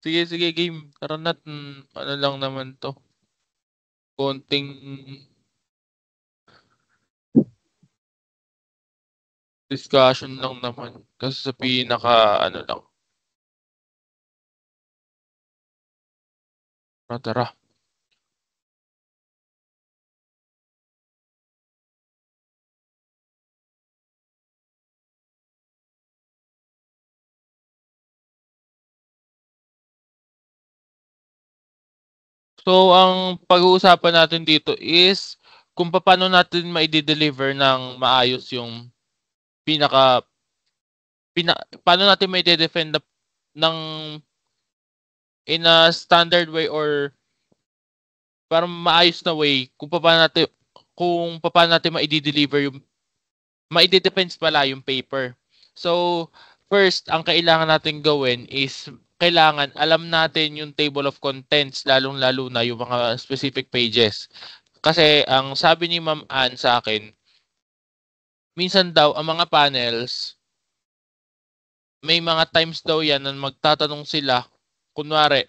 Sige, game. Tara na. Ano lang naman to. Konting discussion lang naman. Kasi sa ano lang. Tara. So, ang pag-uusapan natin dito is kung paano natin ma-deliver ng maayos yung pinaka paano natin mai-defend ng in a standard way or parang maayos na way kung paano natin mai-deliver yung mai-defense pala yung paper. So, first, ang kailangan natin gawin is kailangan alam natin yung table of contents, lalong-lalo na yung mga specific pages. Kasi ang sabi ni Ma'am Ann sa akin, minsan daw ang mga panels, may mga times daw yan na magtatanong sila, kunwari,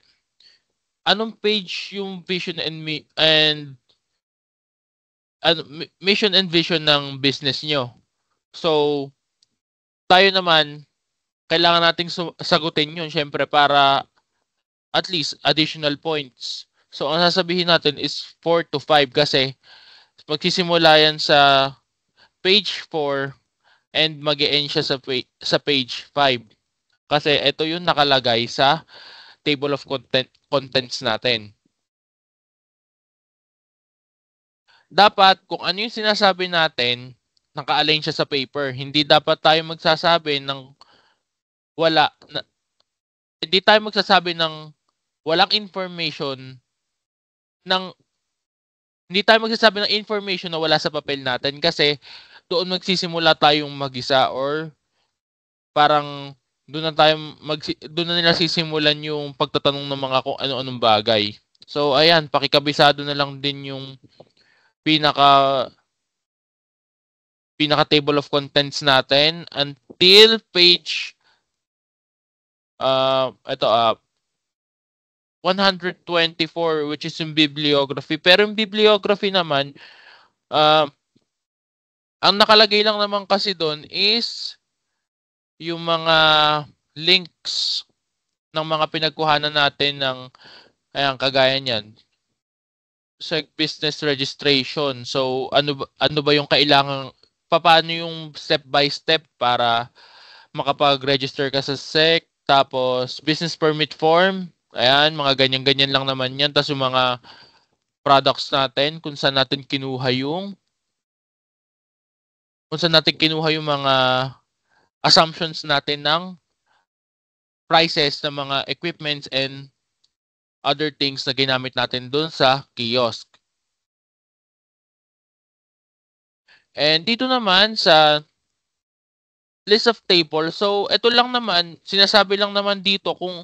anong page yung vision mission and vision ng business nyo? So, tayo naman, kailangan nating sagutin yun, syempre, para at least additional points. So, ang sasabihin natin is 4 to 5 kasi magsisimula yan sa page 4 and mag-e-end siya sa page 5. Kasi ito yung nakalagay sa table of contents natin. Dapat kung ano yung sinasabi natin, naka-align siya sa paper. Hindi dapat tayo magsasabi ng wala na, hindi tayo magsasabi ng walang information ng hindi tayo magsasabi ng information na wala sa papel natin kasi doon magsisimula tayong mag-isa or parang doon na nila sisimulan yung pagtatanong ng mga kung ano-anong bagay. So ayan, pakikabisado na lang din yung pinaka table of contents natin until page ito 124 which is yung bibliography. Pero yung bibliography naman ang nakalagay lang naman kasi doon is yung mga links ng mga pinagkuhanan natin ng ayan kagaya niyan sa business registration. So ano ba yung kailangan paano yung step by step para makapag-register ka sa SEC, tapos business permit form, ayan, mga ganyan-ganyan lang naman yan. Tapos yung mga products natin, kung saan natin kinuha yung mga assumptions natin ng prices ng mga equipments and other things na ginamit natin dun sa kiosk. And dito naman sa list of tables, so ito lang naman, sinasabi lang naman dito kung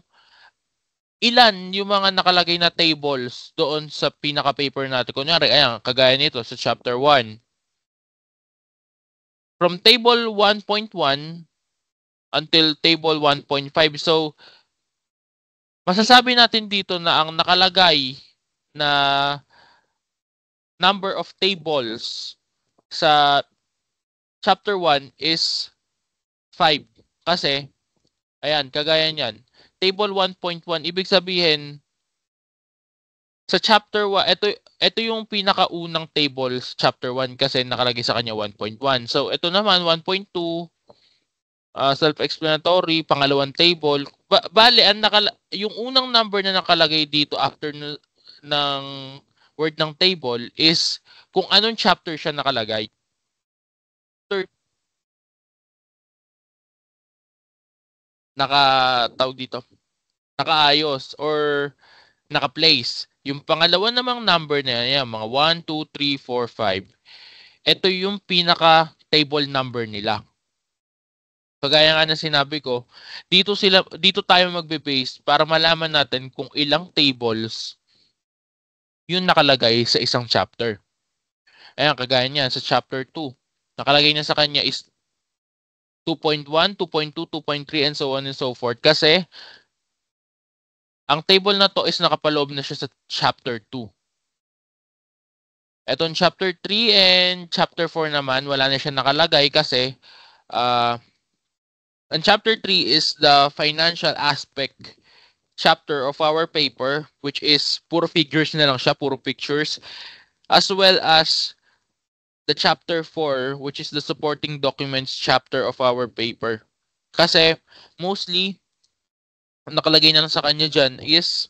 ilan yung mga nakalagay na tables doon sa pinaka-paper natin. Kunyari, ayan, kagaya nito sa chapter 1. From table 1.1 until table 1.5. So, masasabi natin dito na ang nakalagay na number of tables sa chapter 1 is 5. Kasi, ayan, kagaya niyan. Table 1.1, ibig sabihin, sa chapter 1, ito yung pinakaunang table sa chapter 1 kasi nakalagay sa kanya 1.1. So, ito naman, 1.2, self-explanatory, pangalawang table. Bale, yung unang number na nakalagay dito after ng word ng table is kung anong chapter siya nakalagay. Nakatawag dito, nakaayos or naka-place. Yung pangalawa namang number na yan, mga 1, 2, 3, 4, 5. Ito yung pinaka-table number nila. Kagaya nga na sinabi ko, dito tayo magbe-base para malaman natin kung ilang tables yung nakalagay sa isang chapter. Ayan, kagaya niyan sa chapter 2. Nakalagay na sa kanya is 2.1, 2.2, 2.3, and so on and so forth. Kasi Ang table na to is nakapaloob na siya sa chapter 2. Etong chapter 3 and chapter 4 naman, wala na siya nakalagay kasi ang chapter 3 is the financial aspect chapter of our paper, which is puro figures na lang siya, puro pictures, as well as the chapter 4, which is the supporting documents chapter of our paper. Kasi mostly nakalagay na lang sa kanya dyan is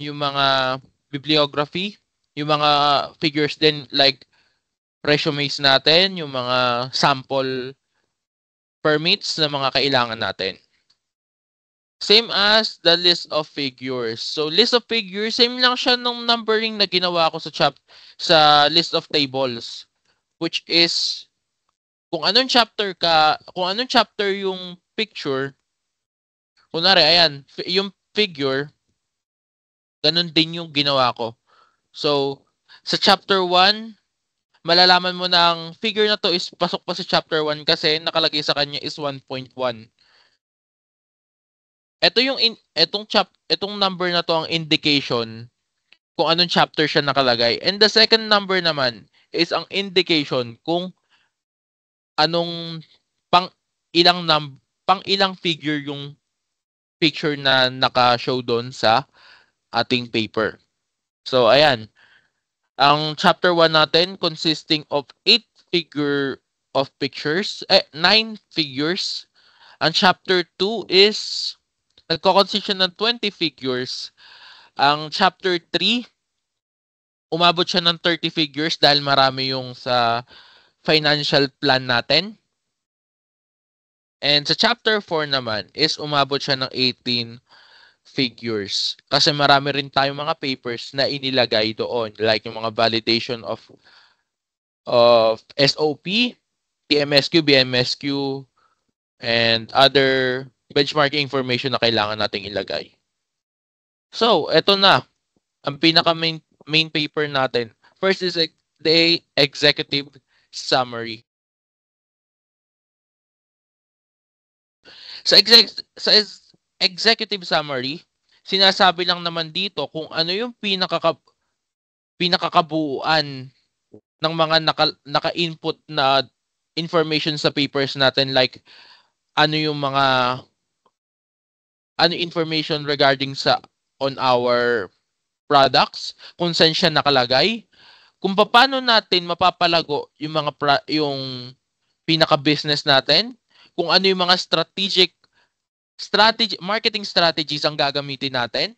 yung mga bibliography, yung mga figures din like resumes natin, yung mga sample permits na mga kailangan natin. Same as the list of figures. So list of figures, same lang siya nung numbering na ginawa ko sa list of tables, which is kung anong chapter yung picture, kunwari ayan, yung figure, ganun din yung ginawa ko. So sa chapter 1, malalaman mo na ang figure na to is pasok pa sa chapter 1 kasi nakalagay sa kanya is 1.1. Ito yung itong number na to ang indication kung anong chapter siya nakalagay. And the second number naman is ang indication kung anong pang ilang figure yung picture na naka-show doon sa ating paper. So ayan, ang chapter 1 natin consisting of 8 figure of pictures, 9 figures. Ang chapter 2 is nagko-consist ng 20 figures. Ang chapter 3 umabot siya ng 30 figures dahil marami yung sa financial plan natin. And sa chapter 4 naman is umabot siya ng 18 figures. Kasi marami rin tayong mga papers na inilagay doon. Like yung mga validation of SOP, TMSQ, BMSQ, and other benchmarking information na kailangan nating ilagay. So, eto na. Ang pinaka main paper natin. First is the executive summary. Sa executive summary, sinasabi lang naman dito kung ano yung pinakakabuuan ng mga naka-input na information sa papers natin, like ano yung mga information regarding on our products, kung saan siya nakalagay, kung paano natin mapapalago yung yung pinaka-business natin, kung ano yung mga marketing strategies ang gagamitin natin,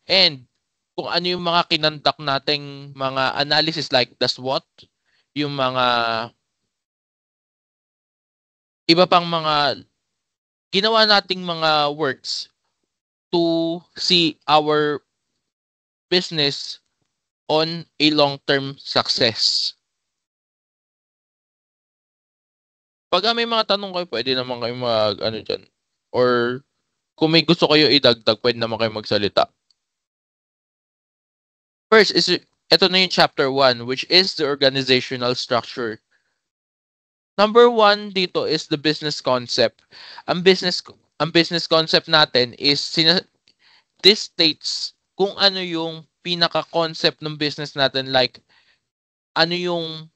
and kung ano yung mga kinandak nating mga analysis like the SWOT, yung mga iba pang mga ginawa nating mga works to see our business on a long-term success. Pag may mga tanong kayo, pwede naman kayo dyan. Or kung may gusto kayo idagdag, pwede naman kayo magsalita. First is, ito na yung chapter 1, which is the organizational structure. Number 1 dito is the business concept. Ang business concept natin is this states kung ano yung pinaka-concept ng business natin, like ano yung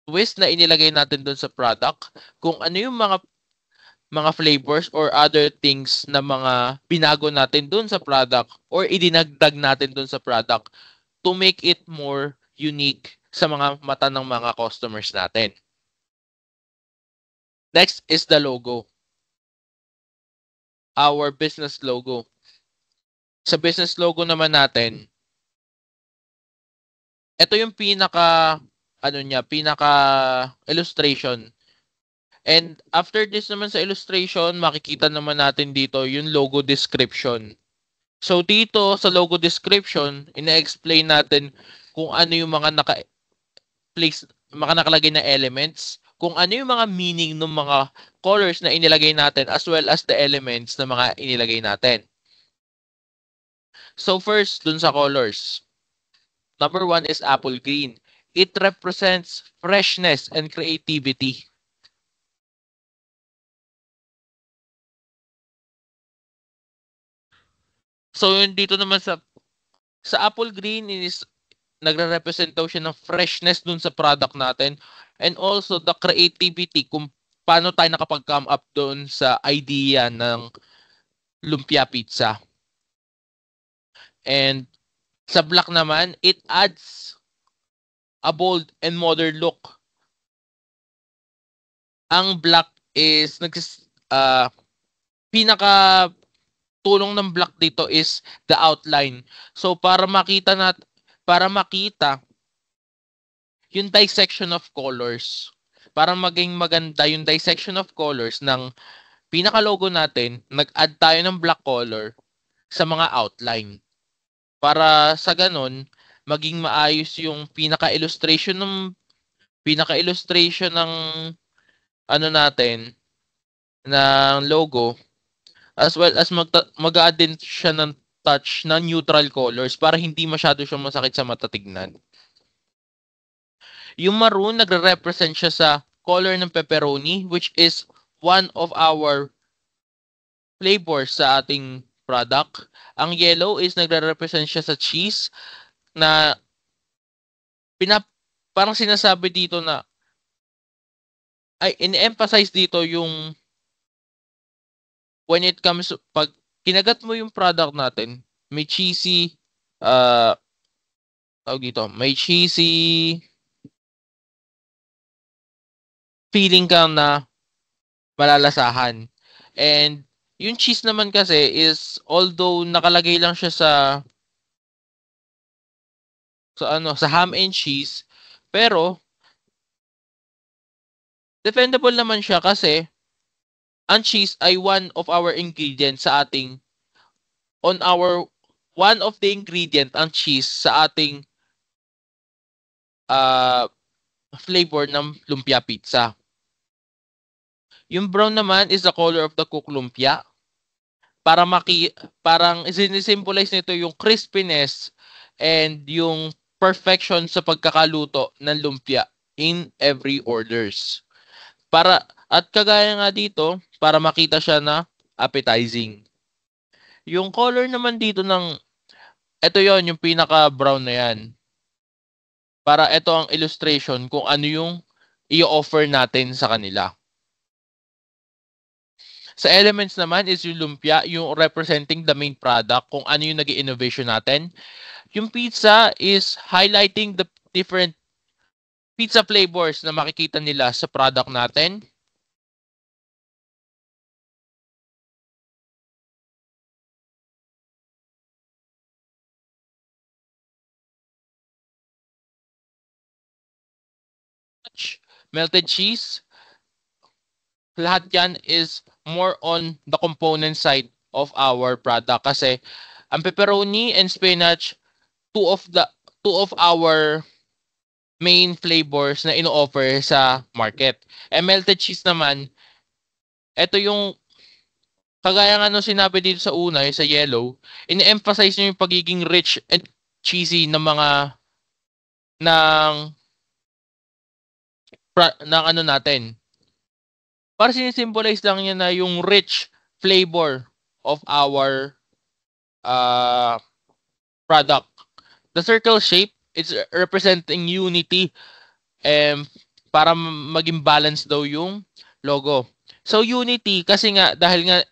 twist na inilagay natin doon sa product, kung ano yung mga flavors or other things na mga binago natin doon sa product or idinagdag natin doon sa product to make it more unique sa mga mata ng mga customers natin. Next is the logo. Our business logo. Sa business logo naman natin, ito yung pinaka illustration. And after this naman sa illustration, makikita naman natin dito yung logo description. So dito sa logo description, ina-explain natin kung ano yung mga nakalagay na elements, kung ano yung mga meaning ng mga colors na inilagay natin as well as the elements na mga inilagay natin. So first, dun sa colors. Number 1 is apple green. It represents freshness and creativity. So yun dito naman sa apple green is nagre-represent daw siya ng freshness dun sa product natin and also the creativity kung paano tayo nakapag-come up doon sa idea ng lumpia pizza. And sa black naman, it adds a bold and modern look. Ang black is pinaka tulong ng black dito is the outline. So para makita yung dissection of colors. Para maging maganda yung dissection of colors ng pinaka-logo natin, nag-add tayo ng black color sa mga outline. Para sa ganun, maging maayos yung pinaka-illustration ng ano natin, ng logo, as well as mag-add din siya ng touch ng neutral colors para hindi masyado siyang masakit sa mata tignan. Yung maroon, nagre-represent siya sa color ng pepperoni, which is one of our flavors sa ating product. Ang yellow is nagre-represent siya sa cheese na parang sinasabi dito na in-emphasize dito yung when it comes pag kinagat mo yung product natin, may cheesy may cheesy feeling ka na malalasahan. And yung cheese naman kasi is although nakalagay lang siya sa ham and cheese, pero dependable naman siya kasi ang cheese ay one of our ingredients sa ating one of the ingredient ang cheese sa ating flavor ng lumpia pizza. Yung brown naman is the color of the cooked lumpia. Parang sinisimbolize nito yung crispiness and yung perfection sa pagkakaluto ng lumpia in every orders. At kagaya nga dito, para makita siya na appetizing. Yung color naman dito ito yon yung pinaka-brown na yan. Para ito ang illustration kung ano yung i-offer natin sa kanila. Sa elements naman is yung lumpia, yung representing the main product, kung ano yung naging innovation natin. Yung pizza is highlighting the different pizza flavors na makikita nila sa product natin. Melted cheese, lahat yan is more on the component side of our product kasi ang pepperoni and spinach, two of our main flavors na ino-offer sa market. And melted cheese naman, ito yung kagaya nga nung sinabi dito sa una, sa yellow, in-emphasize nyo yung pagiging rich and cheesy ng ng natin. Para sinisimbolize lang niya na yung rich flavor of our product. The circle shape is representing unity para maging balance daw yung logo. So unity kasi nga dahil nga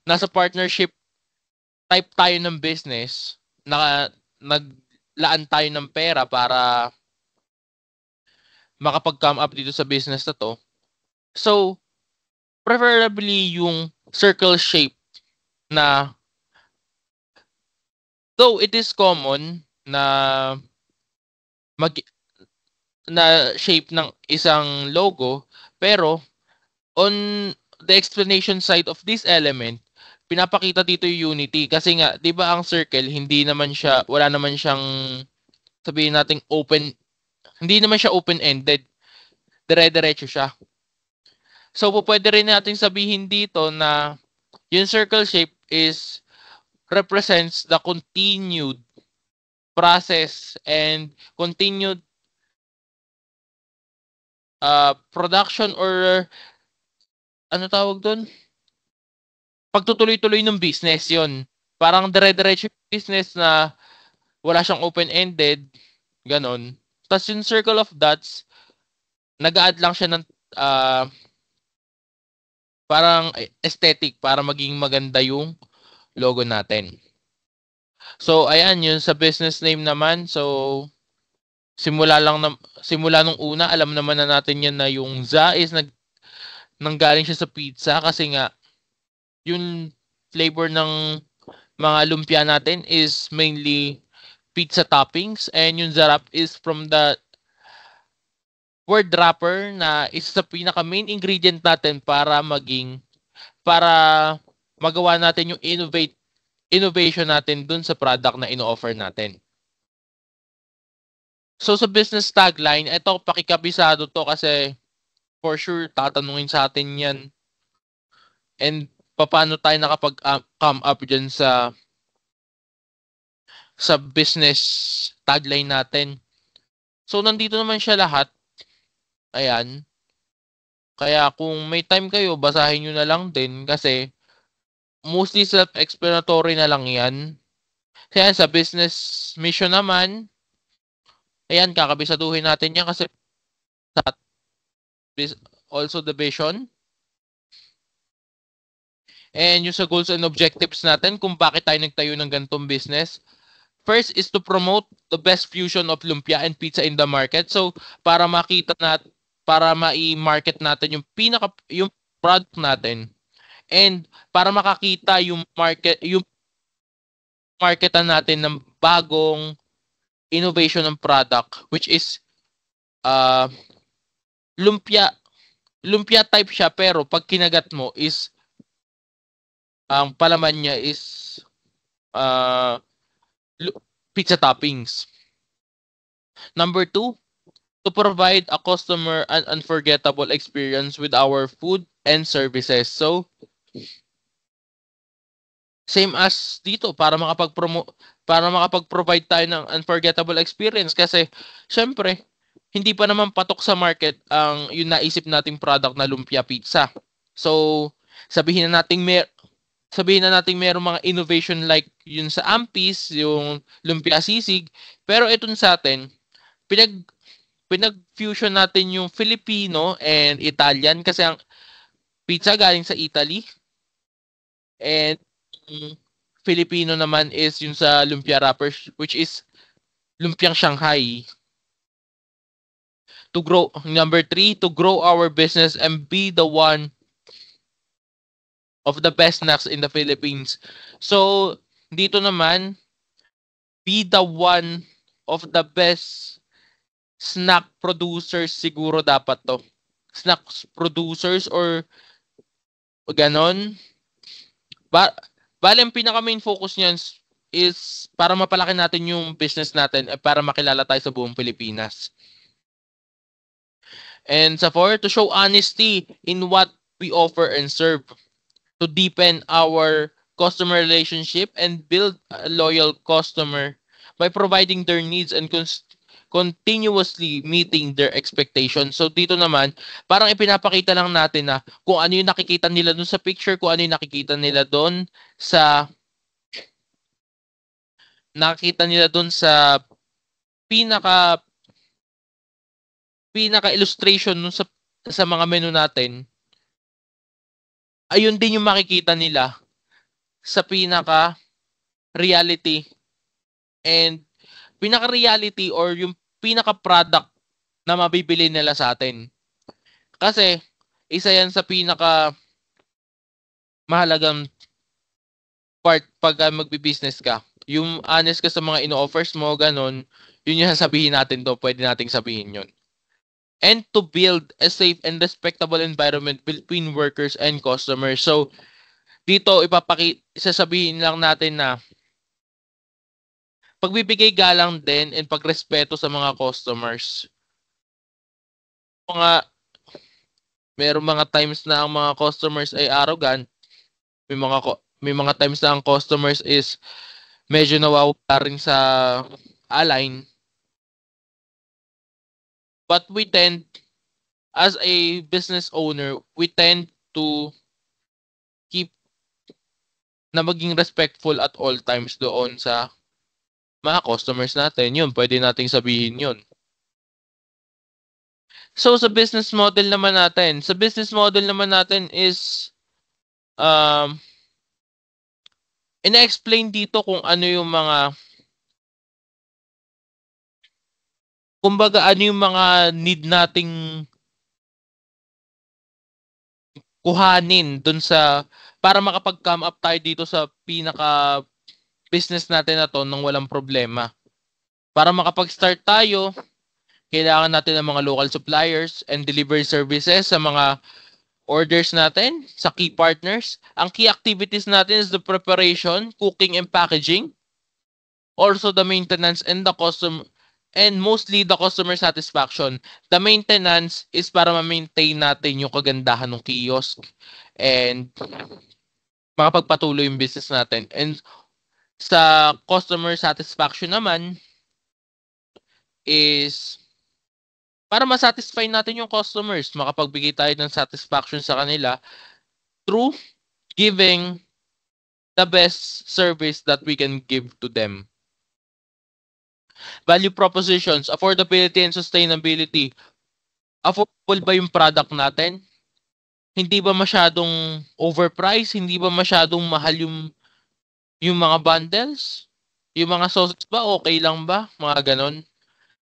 nasa partnership type tayo ng business, naglaan tayo ng pera para makapag-come up dito sa business na to. So, preferably yung circle shape na though it is common na shape ng isang logo, pero on the explanation side of this element, pinapakita dito yung unity kasi nga 'di ba ang circle wala naman siyang sabihin nating hindi naman siya open-ended. Dire-diretso siya. So pwede rin natin sabihin dito na yung circle shape represents the continued process and continued production or ano tawag doon? Pagtutuloy-tuloy ng business yon. parang dire-diretso yung business na wala siyang open-ended, ganon. Tapos yung circle of dots, nag-add lang siya ng parang aesthetic para maging maganda yung logo natin. So, ayan, yun sa business name naman. So, simula nung una, alam naman na natin yan na yung za is nanggaling siya sa pizza kasi nga, yung flavor ng mga lumpia natin is mainly pizza toppings and yung zarap is from the word wrapper na isa sa pinaka main ingredient natin para magawa natin yung innovation natin dun sa product na ino-offer natin. So sa business tagline, ito pakikabisado to kasi for sure tatanungin sa atin yan. And paano tayo nakapag-come up dyan sa business tagline natin. So nandito naman siya lahat. Ayan. Kaya kung may time kayo, basahin nyo na lang din kasi mostly self-explanatory na lang yan. Kaya sa business mission naman, ayan, kakabisaduhin natin yan kasi also the vision. And yung sa goals and objectives natin, kung bakit tayo nagtayo ng ganitong business. First is to promote the best fusion of lumpia and pizza in the market. So, para para mai-market natin yung product natin. And para makakita yung marketan natin ng bagong innovation ng product which is lumpia type siya pero pag kinagat mo is ang palaman niya is pizza toppings. Number 2, to provide a customer an unforgettable experience with our food and services. So, same as dito para makapag-provide tayo ng unforgettable experience kasi syempre hindi pa naman patok sa market ang yung naisip nating product na lumpia pizza. So, sabihin na nating merong mga innovation like yun sa Ampis, yung lumpia sisig, pero itong sa atin pinag-fusion natin yung Filipino and Italian kasi ang pizza galing sa Italy and Filipino naman is yung sa lumpia wrappers which is lumpiang Shanghai. Number 3, to grow our business and be the one of the best snacks in the Philippines. So, dito naman, be the one of the best snack producers siguro dapat to. Snack producers or ganon. Bale, ang pinaka main focus niyan is para mapalaki natin yung business natin para makilala tayo sa buong Pilipinas. And sa 4, to show honesty in what we offer and serve. To deepen our customer relationship and build a loyal customer by providing their needs and continuously meeting their expectations. So dito naman, parang ipinapakita lang natin na kung ano yung nakikita nila doon sa picture, kung ano yung nakikita nila doon sa pinaka illustration nun sa mga menu natin. Ayun din yung makikita nila sa pinaka reality and pinaka reality or yung pinaka product na mabibili nila sa atin. Kasi isa yan sa pinaka mahalagang part pag magbi-business ka. Yung honest ka sa mga ino-offers mo, ganon, yun yung sasabihin natin to, pwede nating sabihin yun. And to build a safe and respectable environment between workers and customers. So, dito sasabihin lang natin na pagbibigay galang din and pagrespeto sa mga customers. Merong mga times na ang mga customers ay arrogant. May mga times na ang customers is medyo nawawala rin sa align. But as a business owner, we tend to keep na maging respectful at all times doon sa mga customers natin. Yun, pwede nating sabihin yun. So, sa business model naman natin, is ina-explain dito kung ano yung mga, kumbaga ano yung mga need nating kuhanin dun sa, para makapag-come up tayo dito sa pinaka business natin na to nang walang problema. Para makapag-start tayo, kailangan natin ng mga local suppliers and delivery services sa mga orders natin, sa key partners. Ang key activities natin is the preparation, cooking, and packaging. Also the maintenance and the custom and mostly the customer satisfaction. The maintenance is para ma-maintain natin yung kagandahan ng kiosk and makapagpatuloy yung business natin. And sa customer satisfaction naman is para ma-satisfy natin yung customers, makapagbigay tayo ng satisfaction sa kanila through giving the best service that we can give to them. Value propositions, affordability and sustainability. Affordable ba yung product natin? Hindi ba masyadong overpriced? Hindi ba masyadong mahal yung mga bundles? Yung mga sauces ba okay lang ba? Mga ganon.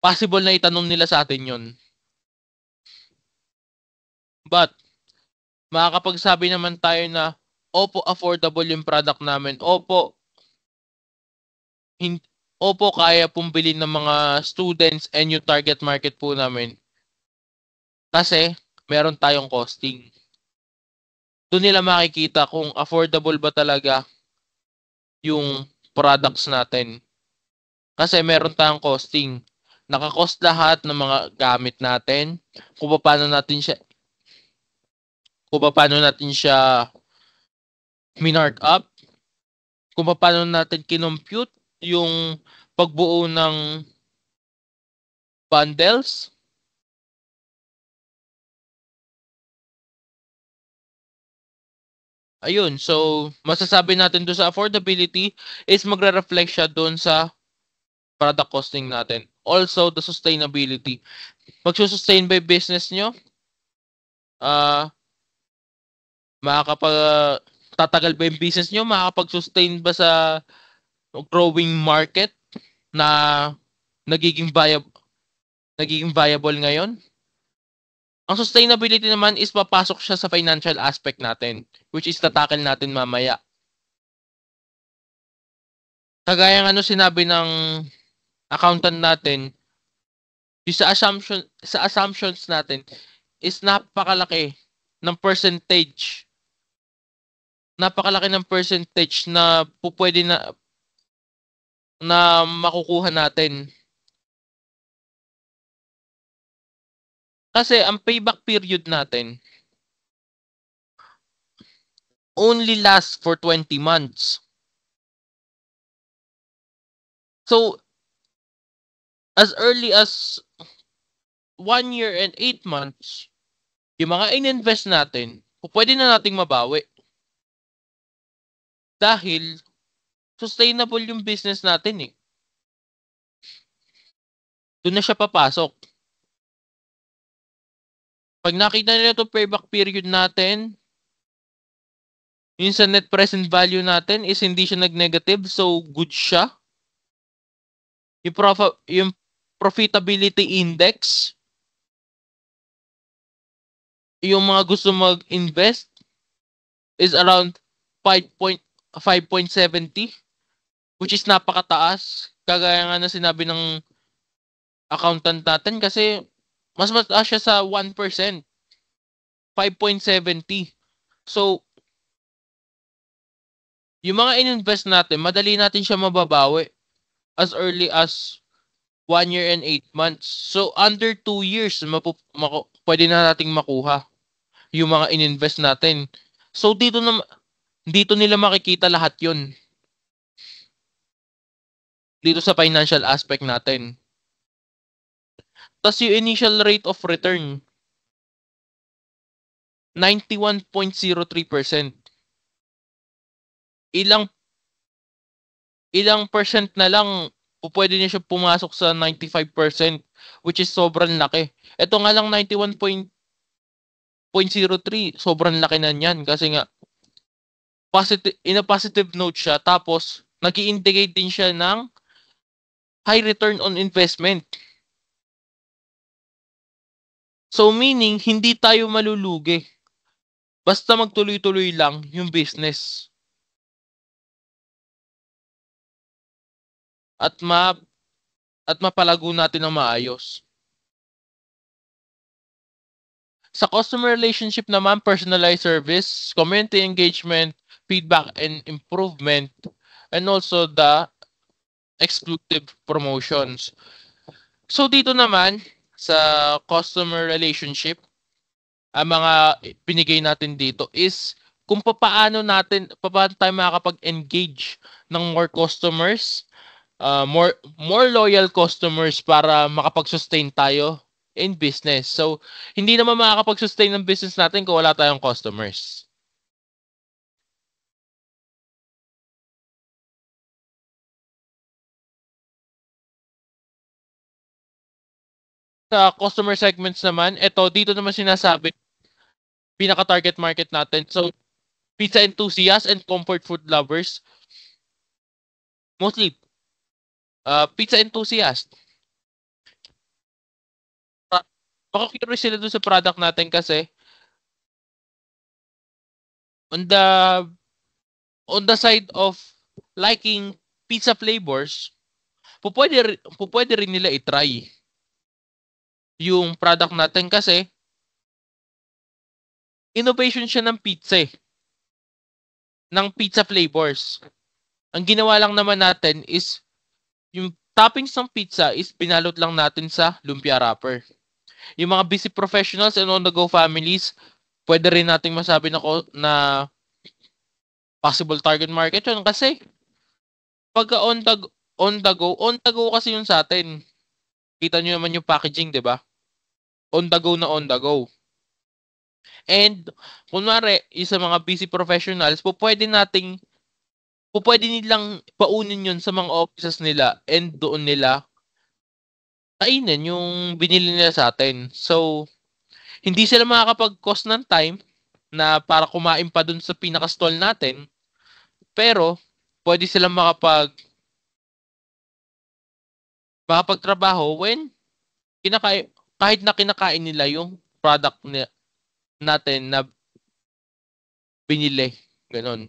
Possible na itanong nila sa atin yun. But makakapagsabi naman tayo na opo, affordable yung product namin. Opo, opo, kaya pong bilhin ng mga students and yung target market po namin. Kasi meron tayong costing. Doon nila makikita kung affordable ba talaga yung products natin. Kasi meron tayong costing. Nakakost lahat ng mga gamit natin. Kung paano natin siya minart up. Kung paano natin kinompute yung pagbuo ng bundles. Ayun, so masasabi natin doon sa affordability is magre-reflect siya doon sa product costing natin. Also, the sustainability. Magsusustain ba yung business nyo? Makakapag tatagal ba yung business nyo? Makakapag-sustain ba sa growing market na nagiging viable ngayon? Ang sustainability naman is papasok siya sa financial aspect natin, which is tatakil natin mamaya. Kagaya ng ano sinabi ng accountant natin, yung sa assumptions natin is napakalaki ng percentage. Napakalaki ng percentage na pwede na makukuha natin. Kasi ang payback period natin only lasts for 20 months. So, as early as 1 year and 8 months, yung mga in-invest natin, pwede na nating mabawi. Dahil, sustainable yung business natin eh. Doon na siya papasok. Pag nakita nila itong payback period natin, yung sa net present value natin is hindi siya nag-negative, so good siya. Yung profitability index, yung mga gusto mag-invest is around 5.70, which is napakataas. Kagaya nga na sinabi ng accountant natin kasi mas mataas siya sa 1%. 5.70. So, yung mga in-invest natin, madali natin siya mababawi as early as 1 year and 8 months. So, under 2 years, pwede na nating makuha yung mga in-invest natin. So, dito nila makikita lahat yun. Dito sa financial aspect natin. Tapos yung initial rate of return, 91.03%. ilang percent na lang pwede niya siya pumasok sa 95%, which is sobrang laki. Ito nga lang 91.03, sobrang laki na niyan kasi nga positive, in a positive note siya, tapos nag-i-indicate din siya ng high return on investment. So meaning, hindi tayo malulugi. Basta magtuloy-tuloy lang yung business. At mapalago natin ng maayos. Sa customer relationship naman, personalized service, community engagement, feedback and improvement, and also the exclusive promotions. So dito naman, sa customer relationship, ang mga binigay natin dito is kung paano tayo makakapag-engage ng more customers, more loyal customers para makapag-sustain tayo in business. So, hindi naman makakapag-sustain ng business natin kung wala tayong customers. Sa customer segments naman, dito naman sinasabi, pinaka-target market natin. So, pizza enthusiasts and comfort food lovers. Mostly, pizza enthusiasts. Baka curious sila doon sa product natin kasi on the on the side of liking pizza flavors, pupwede rin nila i-try yung product natin kasi innovation siya ng pizza ng pizza flavors. Ang ginawa lang naman natin is yung toppings ng pizza is pinalot lang natin sa lumpia wrapper. Yung mga busy professionals and on-the-go families, pwede rin nating masabi na possible target market yun kasi pagka on the go kasi yun sa atin. Kita nyo naman yung packaging, di ba? On the go na on the go. And, kunwari, sa mga busy professionals, pwede nilang paunin yun sa mga offices nila and doon nila kainin yung binili nila sa atin. So, hindi sila makakapag-cost ng time na para kumain pa dun sa pinaka-stall natin. Pero, pwede silang makapagtrabaho when kahit na kinakain nila yung product natin na binili. Ganon.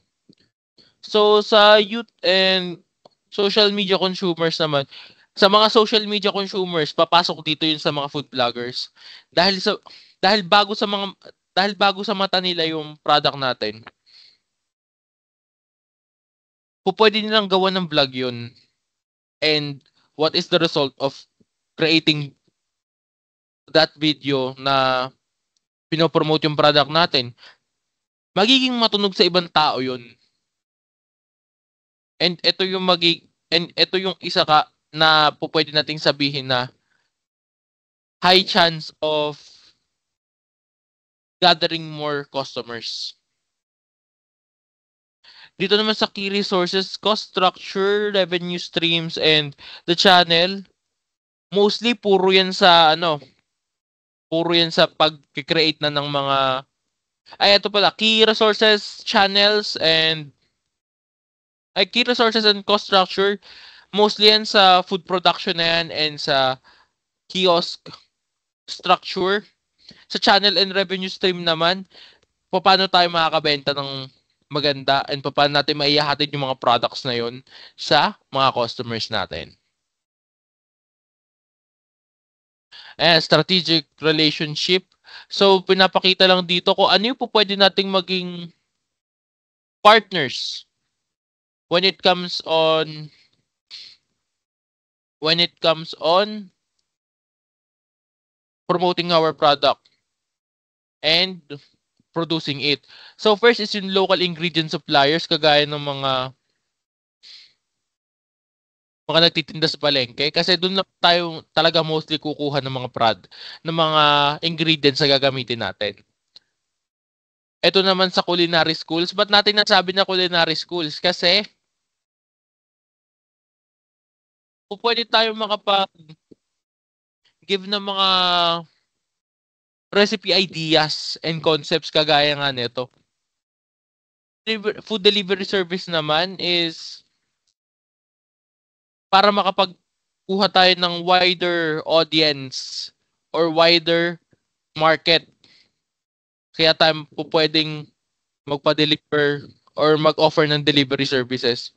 So, sa youth and social media consumers naman, sa mga social media consumers, papasok dito yun sa mga food vloggers. Dahil bago sa mata nila yung product natin. Pwede nilang gawa ng vlog yun. And what is the result of creating that video na pinopromote yung product natin? Magiging matunog sa ibang tao yun. And ito yung isa na pwede nating sabihin na high chance of gathering more customers. Dito naman sa key resources, cost structure, revenue streams, and the channel, mostly puro yan sa pag-create na ng mga ito pala, key resources, channels, and key resources and cost structure, mostly yan sa food production na yan and sa kiosk structure. Sa channel and revenue stream naman, paano tayo makakabenta ng maganda and paano natin maihahatid yung mga products na yon sa mga customers natin. And strategic relationship. So, pinapakita lang dito kung ano yung pwede nating maging partners when it comes on promoting our product and producing it. So first is yung local ingredient suppliers kagaya ng mga nagtitinda sa palengke kasi doon lang tayo talaga mostly kukuha ng mga ng mga ingredients na gagamitin natin. Ito naman sa culinary schools. Ba't natin nasabi na culinary schools? Kasi pwede tayo makapag-give ng mga recipe ideas and concepts kagaya nga nito. Food delivery service naman is para makapagkuha tayo ng wider audience or wider market. Kaya tayo pwedeng magpa-deliver or mag-offer ng delivery services.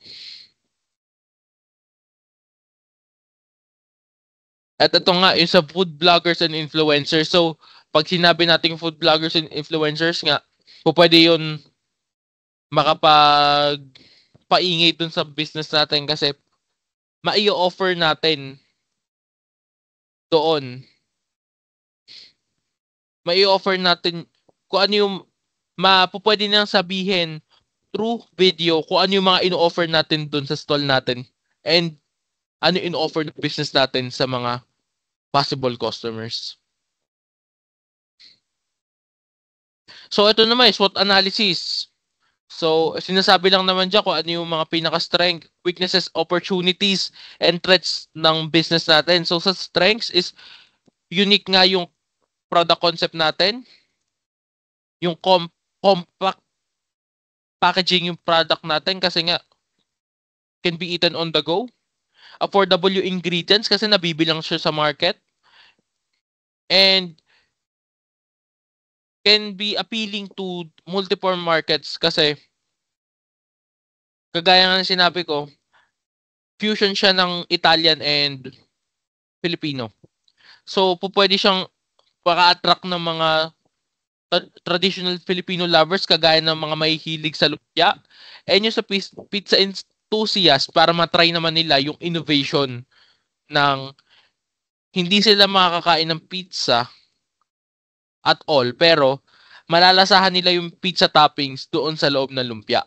At ito nga, yung sa food bloggers and influencers. So, pag sinabi natin food bloggers and influencers nga, pwede yun makapag-paingay dun sa business natin kasi mai-offer natin doon. Mai-offer natin kung ano yung pwede nang sabihin through video kung ano yung mga ino-offer natin doon sa stall natin and ano in-offer ng business natin sa mga possible customers. So, ito naman is SWOT analysis. So, sinasabi lang naman dyan kung ano yung mga pinaka-strength, weaknesses, opportunities, and threats ng business natin. So, sa strengths is unique nga yung product concept natin, yung compact packaging yung product natin kasi nga can be eaten on the go. Affordable yung ingredients kasi nabibilang siya sa market. And can be appealing to multiple markets kasi kagaya nga ng sinabi ko, fusion siya ng Italian and Filipino. So, pwede siyang maka-attract ng mga traditional Filipino lovers kagaya ng mga mahihilig sa lumpia. And yung sa pizza enthusiast para matry naman nila yung innovation ng hindi sila makakakain ng pizza at all pero malalasahan nila yung pizza toppings doon sa loob ng lumpia.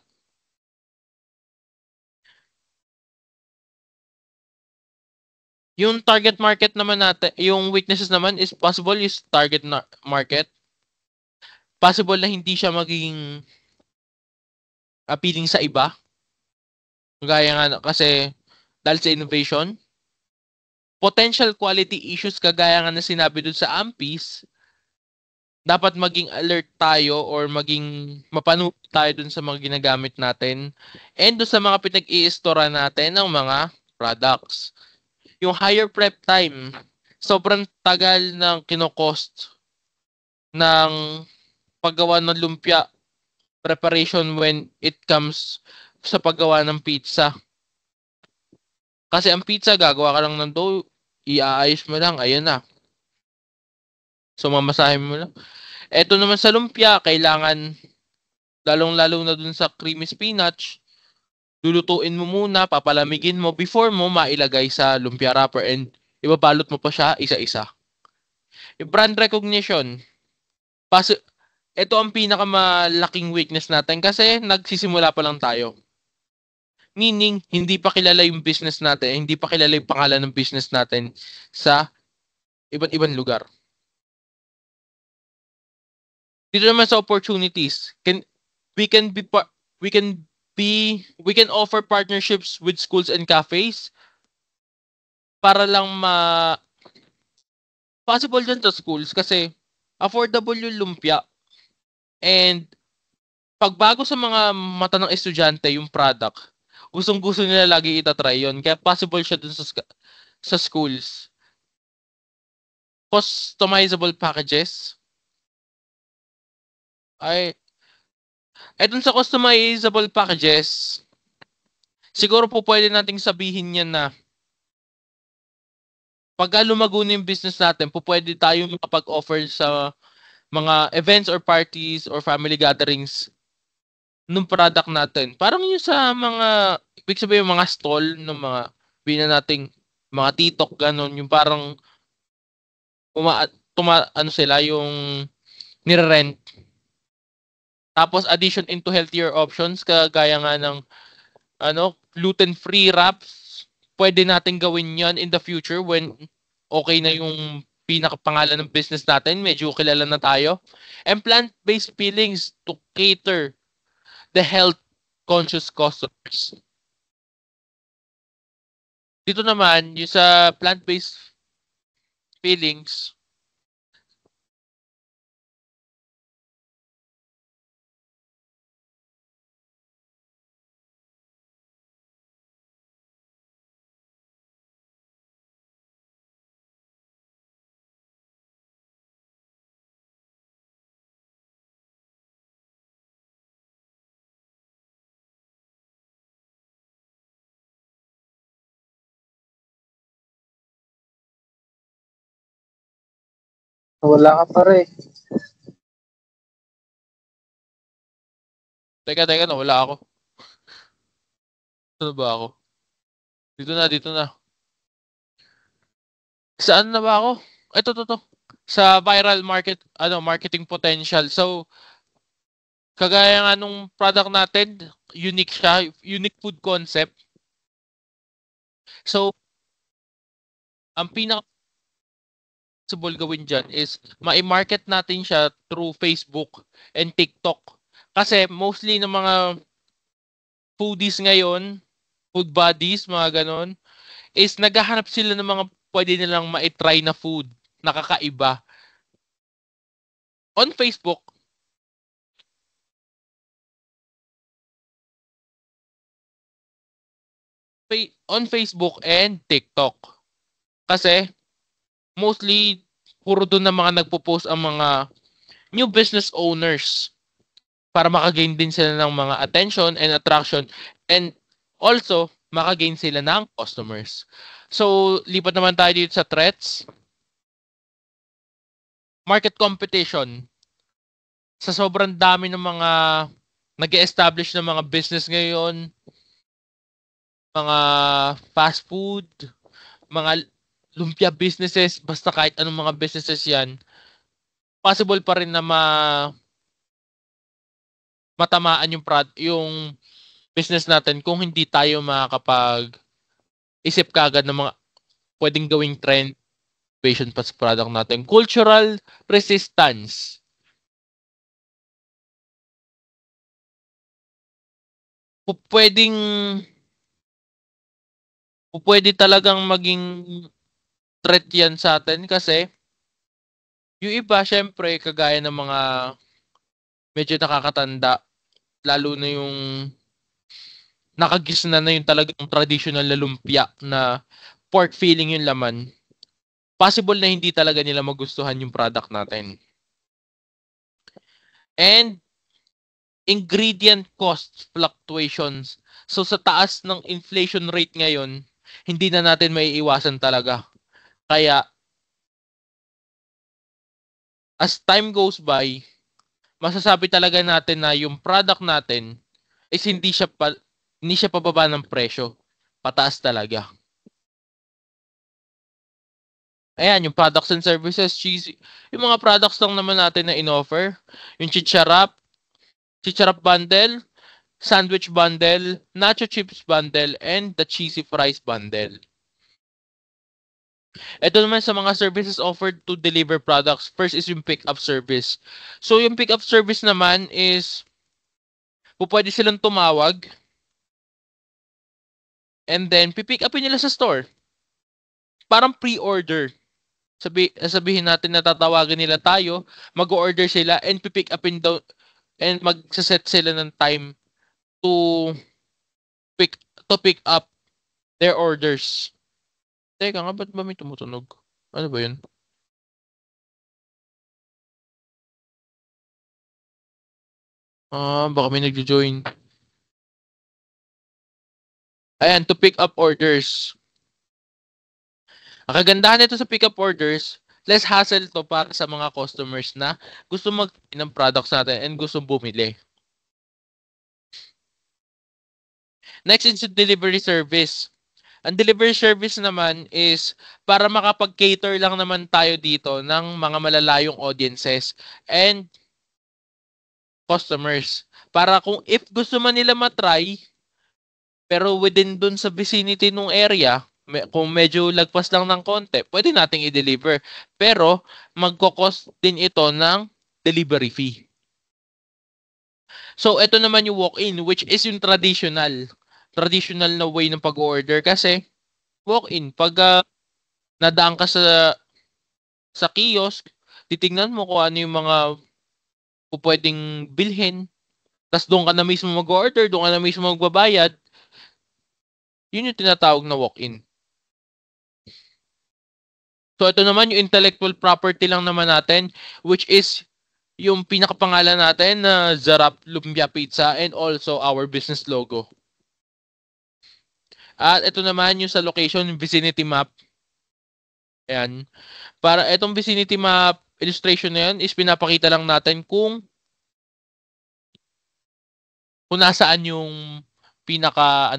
Yung target market naman natin, yung weaknesses naman is possible is target market. Possible na hindi siya maging appealing sa iba. Gaya nga kasi dahil sa innovation. Potential quality issues kagaya nga na sinabi dun sa Ampis, dapat maging alert tayo or maging mapanood tayo dun sa mga ginagamit natin and dun sa mga pinag-i-store natin ng mga products. Yung higher prep time, sobrang tagal ng kino-cost ng paggawa ng lumpia preparation when it comes sa paggawa ng pizza. Kasi ang pizza, gagawa ka lang ng dough, iaayos mo lang, ayun na. So, mamasahin mo lang. Ito naman sa lumpia, kailangan, lalong-lalo na dun sa creamy spinach, lulutuin mo muna, papalamigin mo before mo mailagay sa lumpia wrapper and ibabalot mo pa siya isa-isa. Yung brand recognition, ito ang pinakamalaking weakness natin kasi nagsisimula pa lang tayo. Meaning, hindi pa kilala yung business natin, hindi pa kilala yung pangalan ng business natin sa iba't ibang lugar. Dito naman sa opportunities, we can offer partnerships with schools and cafes para lang possible dyan sa schools kasi affordable yung lumpia and pagbago sa mga mata ng estudyante yung product, gustong-gusto nila lagi itatry yun. Kaya possible siya dun sa schools. Customizable packages. Dun sa customizable packages, siguro po pwede nating sabihin yan na pagka lumago na yung business natin, pwede tayo makapag-offer sa mga events or parties or family gatherings nung product natin. Parang yung sa mga, ibig sabihin yung mga stall ng mga bina nating mga titok, ganun, yung parang ano sila, yung nire-rent. Tapos addition into healthier options, kagaya nga ng gluten-free wraps. Pwede natin gawin yan in the future when okay na yung pinakapangalan ng business natin, medyo kilala na tayo. And plant-based fillings to cater the health-conscious customers. Dito naman, yung sa plant-based fillings, Wala ka pa rin. teka, nawala ako. Ano ba ako? Dito na. Saan na ba ako? To. Sa viral marketing potential. So, kagaya nga nung product natin, unique siya, unique food concept. So, ang pinaka possible gawin dyan is ma-market natin siya through Facebook and TikTok. Kasi mostly ng mga foodies ngayon, food buddies, mga ganon, is naghahanap sila ng mga pwede nilang ma-try na food, nakakaiba. On Facebook, and TikTok. Kasi mostly puro doon na mga nagpo-post ang mga new business owners para makagain din sila ng mga attention and attraction and also makagain sila ng customers. So, lipat naman tayo dito sa threats. Market competition. Sa sobrang dami ng mga nag-establish ng mga business ngayon, mga fast food, mga lumpia businesses, basta kahit anong mga businesses yan, possible pa rin na matamaan yung business natin kung hindi tayo makakapag isip kagad ng mga pwedeng gawing trend patient pa sa product natin. Cultural resistance. Pwedeng pwede talagang maging threat yan sa atin kasi yung iba, syempre, kagaya ng mga medyo nakakatanda, lalo na yung nakagis na yung talagang traditional na lumpia na pork filling yung laman. Possible na hindi talaga nila magustuhan yung product natin. And ingredient cost fluctuations. So sa taas ng inflation rate ngayon, hindi na natin maiiwasan talaga. Kaya as time goes by, masasabi talaga natin na yung product natin is hindi siya pababa ng presyo. Pataas talaga. Ayan, yung products and services, cheesy. Yung mga products lang naman natin na in-offer. Yung chicharap bundle, sandwich bundle, nacho chips bundle, and the cheesy fries bundle. Ito naman sa mga services offered to deliver products. First is yung pick-up service. So yung pick-up service naman is pwede silang tumawag and then pipick upin nila sa store. Parang pre-order. Sabihin natin na tatawagan nila tayo, mag-order sila and pipick upin daw and magsaset sila ng time to pick up their orders. Teka nga, ba't ba may tumutunog? Ano ba yun? Baka may nagjo-join. Ayan, to pick up orders. Ang kagandahan nito sa pick up orders, less hassle to para sa mga customers na gusto ng products natin and gusto bumili. Next is the delivery service. Ang delivery service naman is para makapag-cater lang naman tayo dito ng mga malalayong audiences and customers. Para kung if gusto man nila matry, pero within dun sa vicinity nung area, Kung medyo lagpas lang ng konti, pwede nating i-deliver. Pero magko-cost din ito ng delivery fee. So ito naman yung walk-in, which is yung traditional na way ng pag-order kasi walk-in pag nadaan ka sa kiosk, titingnan mo kung ano yung mga pwedeng bilhin. Tapos doon ka na mismo mag-order, doon ka na mismo magbabayad. Yun yung tinatawag na walk-in. So ito naman yung intellectual property lang naman natin, which is yung pinakapangalan natin na Zarap Lumpia Pizza and also our business logo. At ito naman yung sa location, vicinity map. Ayan. Para itong vicinity map illustration na yan is pinapakita lang natin kung nasaan yung pinaka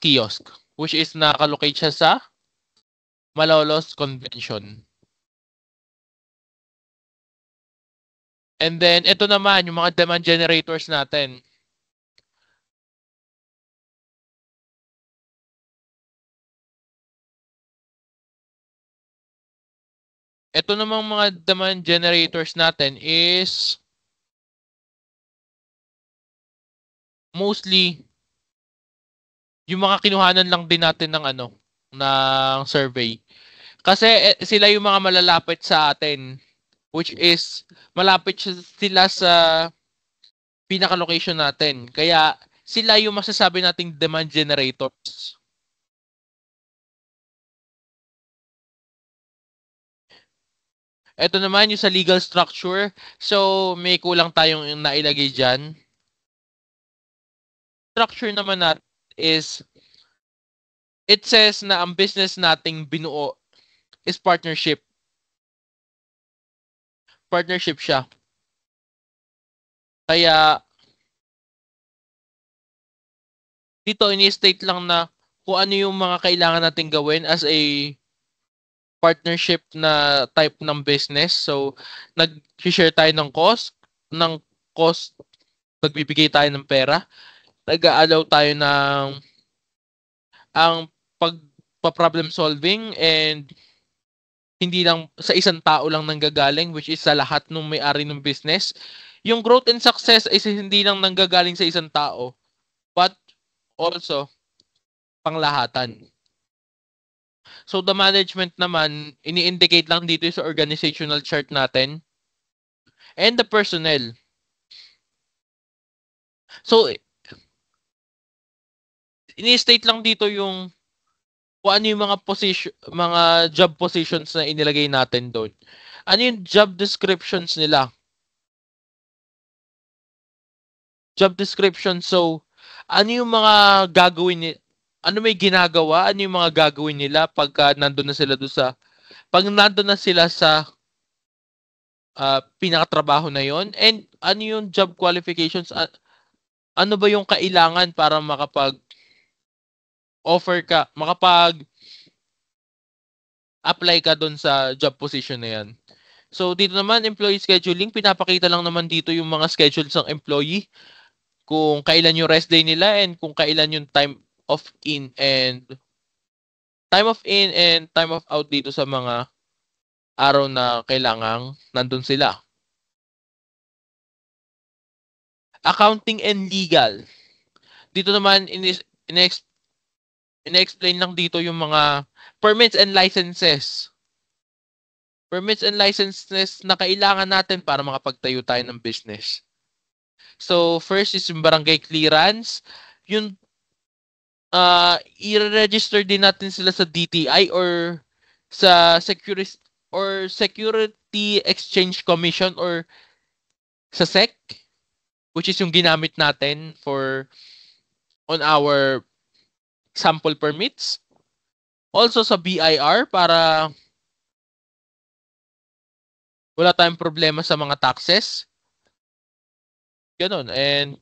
kiosk, which is nakalocate siya sa Malolos Convention. And then ito naman yung mga demand generators natin. Ito namang mga demand generators natin is mostly yung mga kinuhanan lang din natin ng ng survey. Kasi sila yung mga malalapit sa atin, which is malapit sila sa pinaka-location natin. Kaya sila yung masasabi nating demand generators. Ito naman yung sa legal structure. So, may kulang tayong nailagay dyan. Structure naman natin is it says na ang business nating binuo is partnership. Partnership siya. Kaya dito ini-state lang na kung ano yung mga kailangan nating gawin as a partnership na type ng business. So, nag-share tayo ng cost, nagbibigay tayo ng pera, nag-allow tayo ng ang pagpa-problem solving and hindi lang sa isang tao lang nanggagaling, which is sa lahat ng may-ari ng business. Yung growth and success is hindi lang nanggagaling sa isang tao, but also panglahatan. So the management naman, ini-indicate lang dito sa organizational chart natin and the personnel. So ini-state lang dito yung kung ano yung mga job positions na inilagay natin doon. Ano yung job descriptions nila? Job description. So, ano yung mga gagawin ano may ginagawa? Ano yung mga gagawin nila pagka nandun na sila pag nandun na sila sa pinakatrabaho na yon? And ano yung job qualifications? Ano ba yung kailangan para makapag-apply ka doon sa job position na yan? So, dito naman, employee scheduling, pinapakita lang naman dito yung mga schedules ng employee, kung kailan yung rest day nila and kung kailan yung time of in and time of out dito sa mga araw na kailangang nandun sila. Accounting and legal. Dito naman, ina-explain lang dito yung mga permits and licenses. Permits and licenses na kailangan natin para makapagtayo tayo ng business. So, first is yung barangay clearance. Yung i-register din natin sila sa DTI or sa Security Exchange Commission or sa SEC, which is yung ginamit natin on our sample permits. Also sa BIR para wala tayong problema sa mga taxes. Ganun. And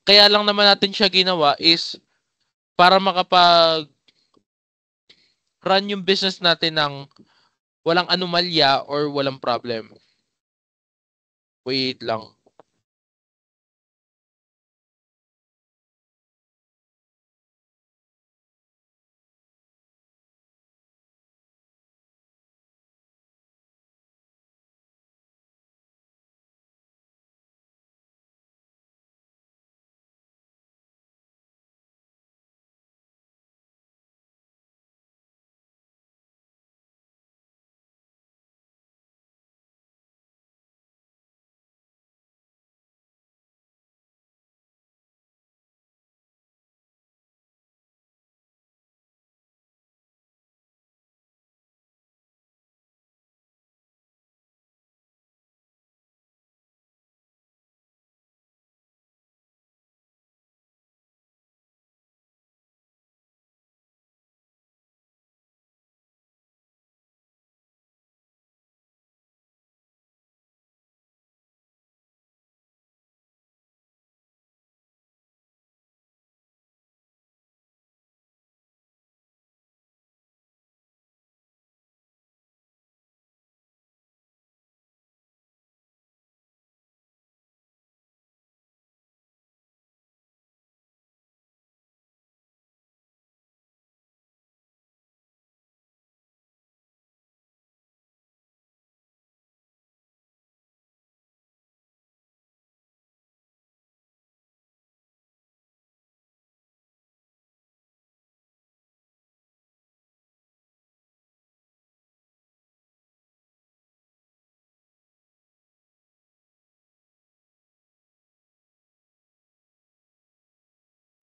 kaya lang naman natin siya ginawa is para makapag-run yung business natin ng walang anomalya or walang problem. Wait lang.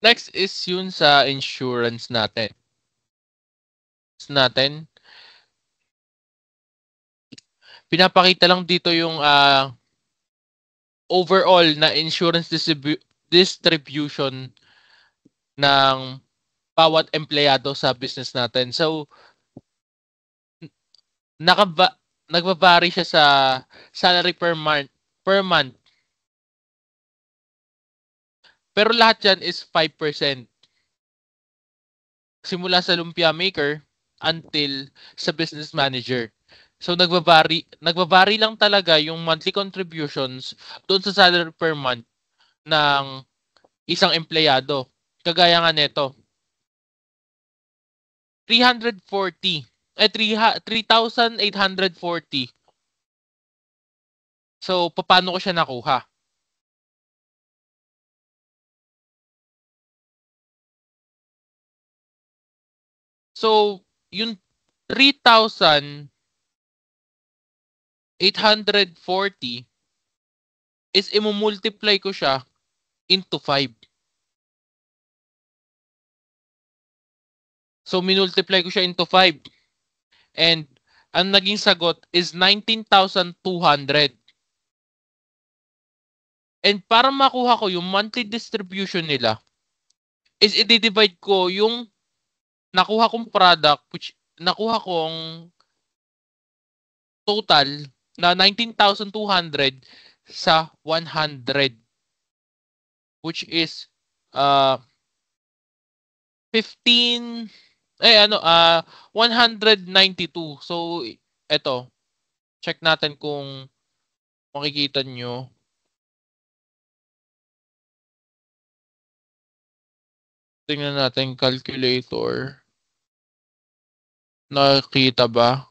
Next is yun sa insurance natin. Pinapakita lang dito yung overall na insurance distribution ng bawat empleyado sa business natin. So, nagba-vary siya sa salary per month. Pero lahat yan is 5%. Simula sa lumpia maker until sa business manager. So nagba-vary lang talaga yung monthly contributions doon sa salary per month ng isang empleyado. Kagaya nga nito, 3,840. So paano ko siya nakuha? So yung 3,840 is imumultiply ko siya into 5. So minultiply ko siya into 5. And ang naging sagot is 19,200. And para makuha ko yung monthly distribution nila, is i-divide ko yung nakuha kong product, which nakuha kong total na 19,200 sa 100. Which is 15 192. So eto, check natin kung makikita nyo. Tingnan natin calculator. Nakikita ba?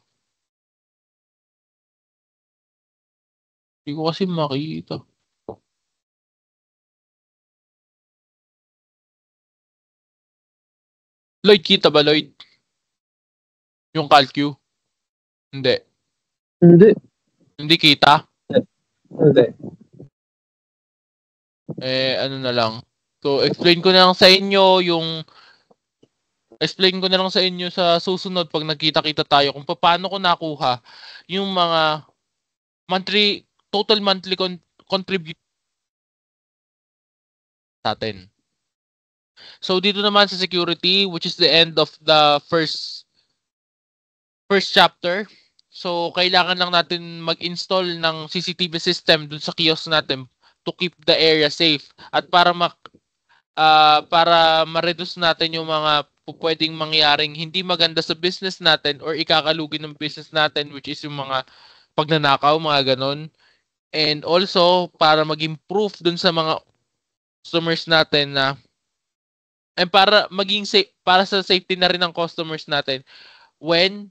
Hindi ko kasi makita. Lloyd, kita ba Lloyd? Yung calcu? Hindi. Hindi. Hindi kita? Hindi. Ano na lang. So, explain ko na lang sa inyo sa susunod pag nagkita-kita tayo kung paano ko nakuha yung mga total monthly contribute natin. So, dito naman sa security, which is the end of the first chapter. So, kailangan lang natin mag-install ng CCTV system dun sa kiosk natin to keep the area safe at para ma-reduce natin yung mga pwedeng mangyaring hindi maganda sa business natin or ikakalugi ng business natin, which is yung mga pagnanakaw, mga ganon. And also, para maging proof dun sa mga customers natin na and para maging para sa safety na rin ng customers natin when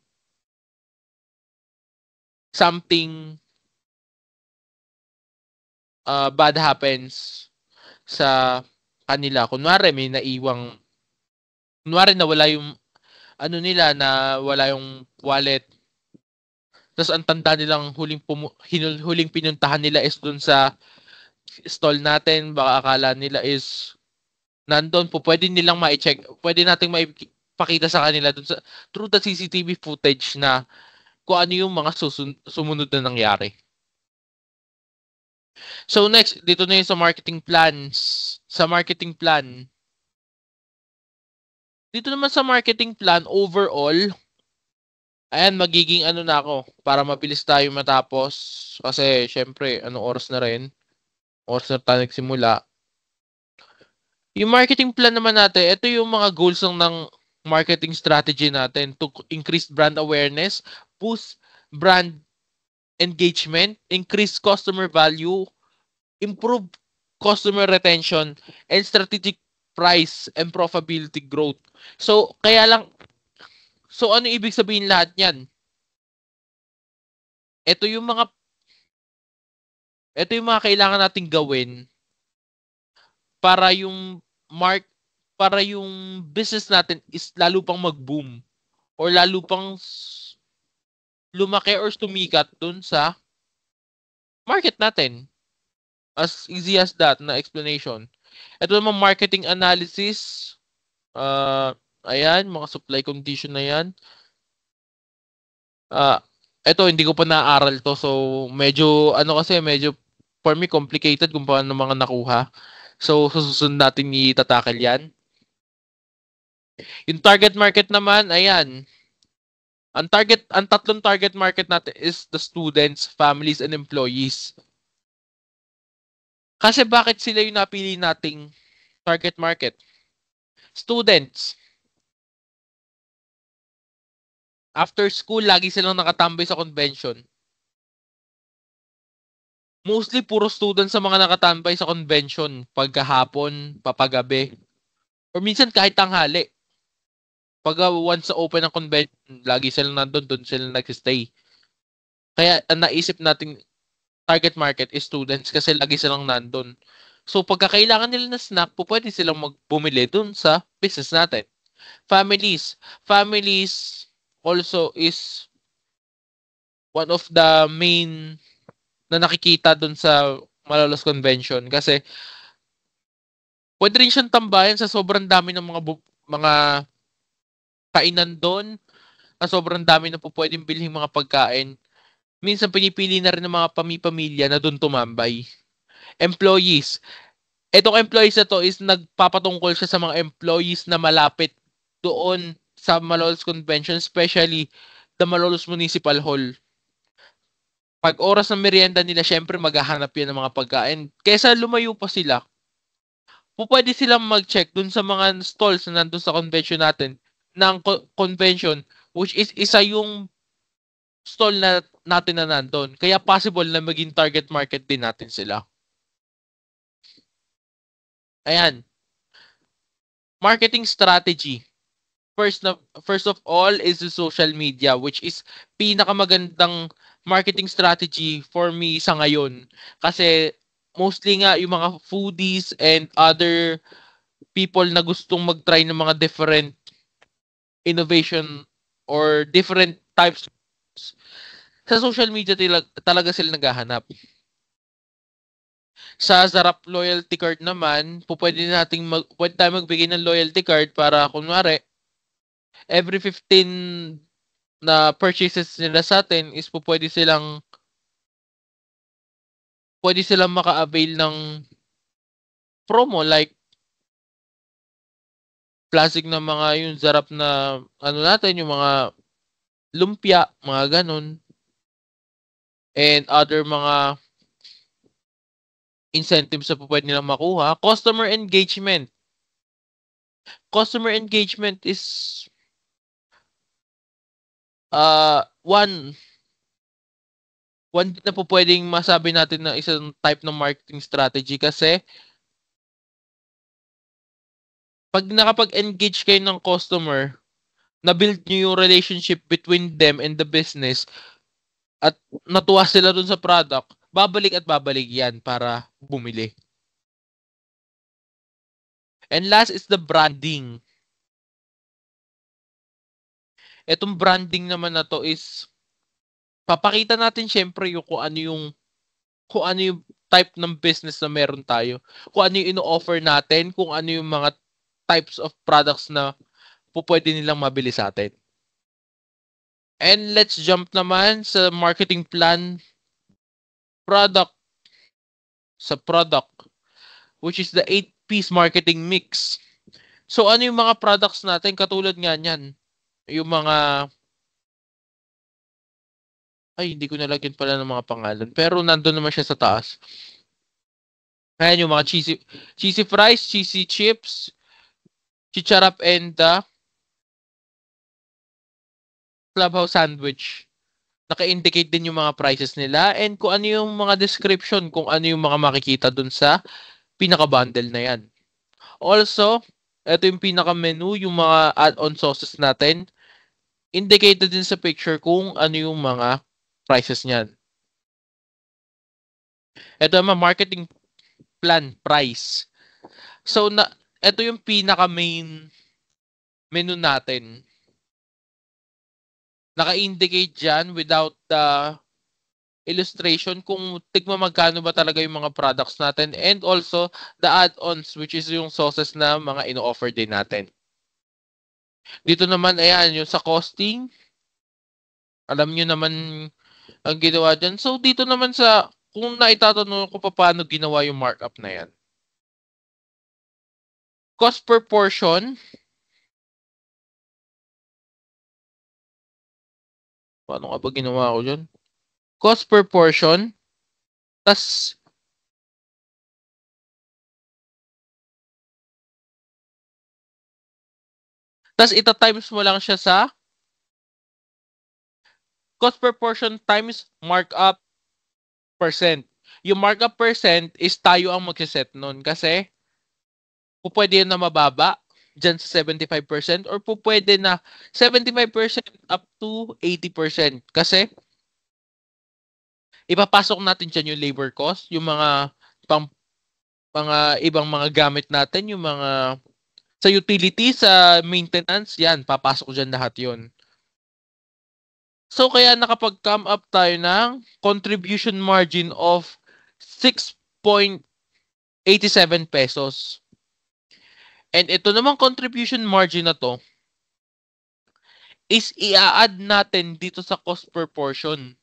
something bad happens sa kanila. Kunwari nawala yung nawala yung wallet. Tapos ang tanda nilang huling pinuntahan nila is dun sa stall natin. Baka akala nila is nandun po. Pwede nilang ma-check. Pwede nating maipakita sa kanila dun sa through the CCTV footage na kung ano yung mga sumunod na nangyari. So next, dito na yung sa marketing plans. Sa marketing plan. Dito naman sa marketing plan, overall, ayan, magiging na ako para mabilis tayo matapos. Kasi, syempre, oras na rin? Oras na tayo nagsimula. Yung marketing plan naman natin, ito yung mga goals ng marketing strategy natin to increase brand awareness, boost brand engagement, increase customer value, improve customer retention, and strategic price and profitability growth. So, ano ibig sabihin lahat yan? Ito yung mga kailangan nating gawin para yung business natin is lalo pang mag-boom or lalo pang lumaki or tumikat dun sa market natin. As easy as that na explanation. Ito naman marketing analysis. Ayan, mga supply condition na yan. Ito, hindi ko pa naaral to. So, medyo, medyo, for me, complicated kung paano mga nakuha. So, susunod natin itatakal yan. Yung target market naman, ayan. Ang tatlong target market natin is the students, families, and employees. Kasi bakit sila yung napili nating target market? Students. After school, lagi silang nakatambay sa convention. Mostly, puro students sa mga nakatambay sa convention. Pagkahapon, papagabi. Or minsan kahit tanghali. Pag once sa open ng convention, lagi silang nandun, doon sila nagsistay. Kaya ang naisip nating target market is students kasi lagi silang nandun. So pagka kailangan nila ng snack, pwede silang magbumili dun sa business natin. Families. Families also is one of the main na nakikita dun sa Malolos Convention kasi pwede rin siyang tambayan sa sobrang dami ng mga kainan doon, na sobrang dami na po pwedeng bilhin mga pagkain. Minsan pinipili na rin ng mga pamilya na doon tumambay. Employees. Etong employees na to is nagpapatungkol siya sa mga employees na malapit doon sa Malolos Convention, especially the Malolos Municipal Hall. Pag oras ng merienda nila, syempre maghahanap yan ng mga pagkain. Kesa lumayo pa sila, pwede silang mag-check dun sa mga stalls na nandun sa convention natin ng convention, which is isa yung stall na natin na nandun. Kaya possible na maging target market din natin sila. Ayan. Marketing strategy. First of all is the social media, which is pinakamagandang marketing strategy for me sa ngayon. Kasi mostly nga yung mga foodies and other people na gustong mag-try ng mga different innovation or different types sa social media talaga sila naghahanap. Sa Zarap loyalty card naman, pwede tayo magbigay ng loyalty card para kunwari every 15 na purchases nila sa atin is pwede silang maka-avail ng promo like classic na mga yung Zarap na natin, yung mga lumpia, mga ganun, and other mga incentives na pwede nilang makuha. Customer engagement. Customer engagement is one na pwedeng masabi natin na isang type ng marketing strategy kasi pag nakapag-engage kayo ng customer, na-build nyo yung relationship between them and the business at natuwa sila dun sa product, babalik at babalik yan para bumili. And last is the branding. Etong branding naman na to is papakita natin syempre yung kung ano yung type ng business na meron tayo. Kung ano yung ino-offer natin, kung ano yung mga types of products na pwede nilang mabili sa atin. And let's jump naman sa marketing plan sa product, which is the 8-piece marketing mix. So, ano yung mga products natin? Katulad nga niyan. Yung mga hindi ko nalagyan pala ng mga pangalan. Pero nandun naman siya sa taas. Ayan yung mga cheesy fries, cheesy chips, chicharap, and clubhouse sandwich. Naka-indicate din yung mga prices nila and kung ano yung mga description, kung ano yung mga makikita dun sa pinaka-bundle na yan. Also, ito yung pinaka-menu, yung mga add-on sauces natin. Indicated din sa picture kung ano yung mga prices niyan. Ito yung marketing plan, price. So, ito yung pinaka-main menu natin. Naka-indicate dyan without the illustration kung tigma magkano ba talaga yung mga products natin, and also the add-ons, which is yung sauces na mga ino-offer din natin. Dito naman, ayan, yung sa costing, alam nyo naman ang ginawa dyan. So, dito naman sa, kung naitatanong ko paano ginawa yung markup na yan. Cost per portion, paano nga ba ginawa ko dyan? Cost per portion, tas ita-times mo lang siya sa cost per portion times markup percent. Yung markup percent is tayo ang magsiset nun kasi pwede na mababa dyan sa 75% or pwede na 75% up to 80% kasi ipapasok natin dyan yung labor cost, yung mga mga ibang mga gamit natin, yung mga sa utilities, sa maintenance, yan, papasok dyan lahat yon. So, kaya nakapag-come up tayo ng contribution margin of 6.87 pesos. And ito namang contribution margin na to is i-add natin dito sa cost per portion.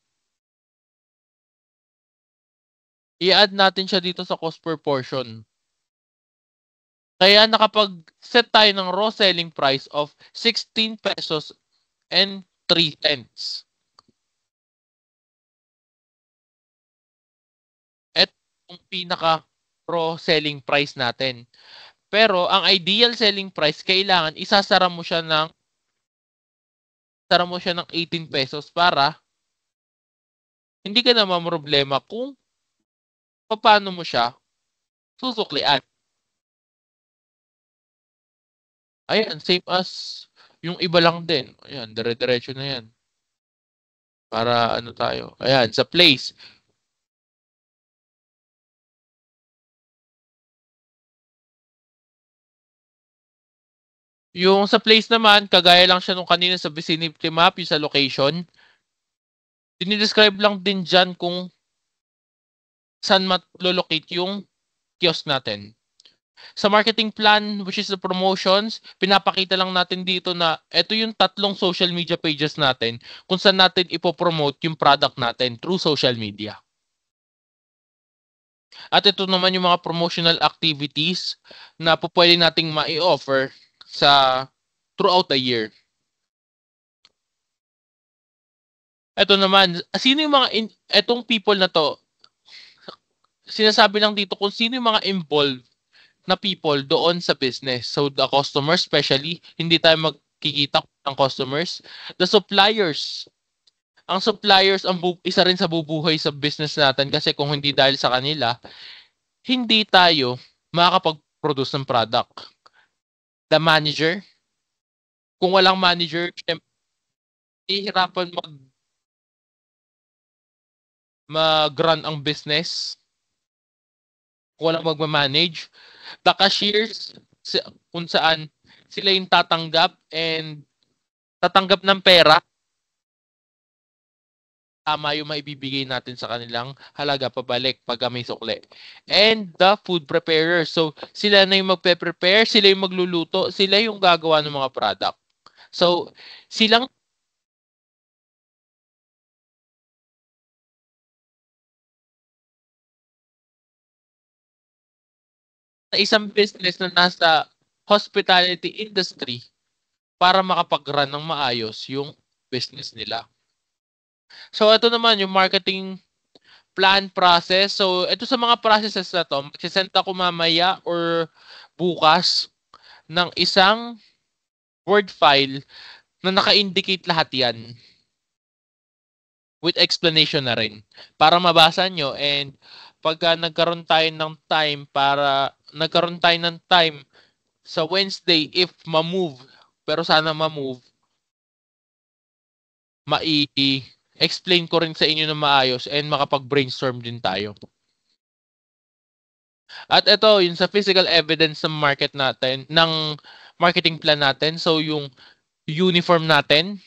I-add natin siya dito sa cost per portion. Kaya nakapag-set tayo ng raw selling price of 16 pesos and 3 cents. Ito yung pinaka raw selling price natin. Pero ang ideal selling price, kailangan isasara mo siya ng 18 pesos para hindi ka na mamroblema kung paano mo siya susuklian. Ayan, same as yung iba lang din. Ayan, dire-diretso na yan. Para ano tayo. Ayan, sa place. Yung sa place naman, kagaya lang siya nung kanina sa vicinity map, yung sa location. Dinidescribe lang din dyan kung saan matlolocate yung kiosk natin. Sa marketing plan, which is the promotions, pinapakita lang natin dito na ito yung 3 social media pages natin kung saan natin ipopromote yung product natin through social media. At ito naman yung mga promotional activities na pwede nating ma-offer sa throughout the year. Ito naman, sino yung mga etong people na to, sinasabi lang dito kung sino yung mga involved na people doon sa business. So the customers especially, hindi tayo magkikita ng customers. The suppliers. Ang suppliers ang isa rin sa bubuhay sa business natin kasi kung hindi dahil sa kanila, hindi tayo makakapag-produce ng product. The manager. Kung walang manager, hihirapan mag-run ang business. Kung walang magmamanage. The cashiers, kung saan sila yung tatanggap ng pera, tama yung maibibigay natin sa kanilang halaga pabalik pag may sukli. And the food preparer. So, sila na yung magpe-prepare, sila yung magluluto, sila yung gagawa ng mga product. So, silang na isang business na nasa hospitality industry para makapag-run ng maayos yung business nila. So, ito naman yung marketing plan process. So, ito sa mga processes na to, magsisend ako mamaya or bukas ng isang Word file na naka-indicate lahat yan with explanation na rin para mabasa nyo, and pagka nagkaroon tayo ng time sa Wednesday, if ma-move, pero sana ma-move, explain ko rin sa inyo na maayos and makapag-brainstorm din tayo. At ito, yun sa physical evidence ng market natin, ng marketing plan natin. So, yung uniform natin,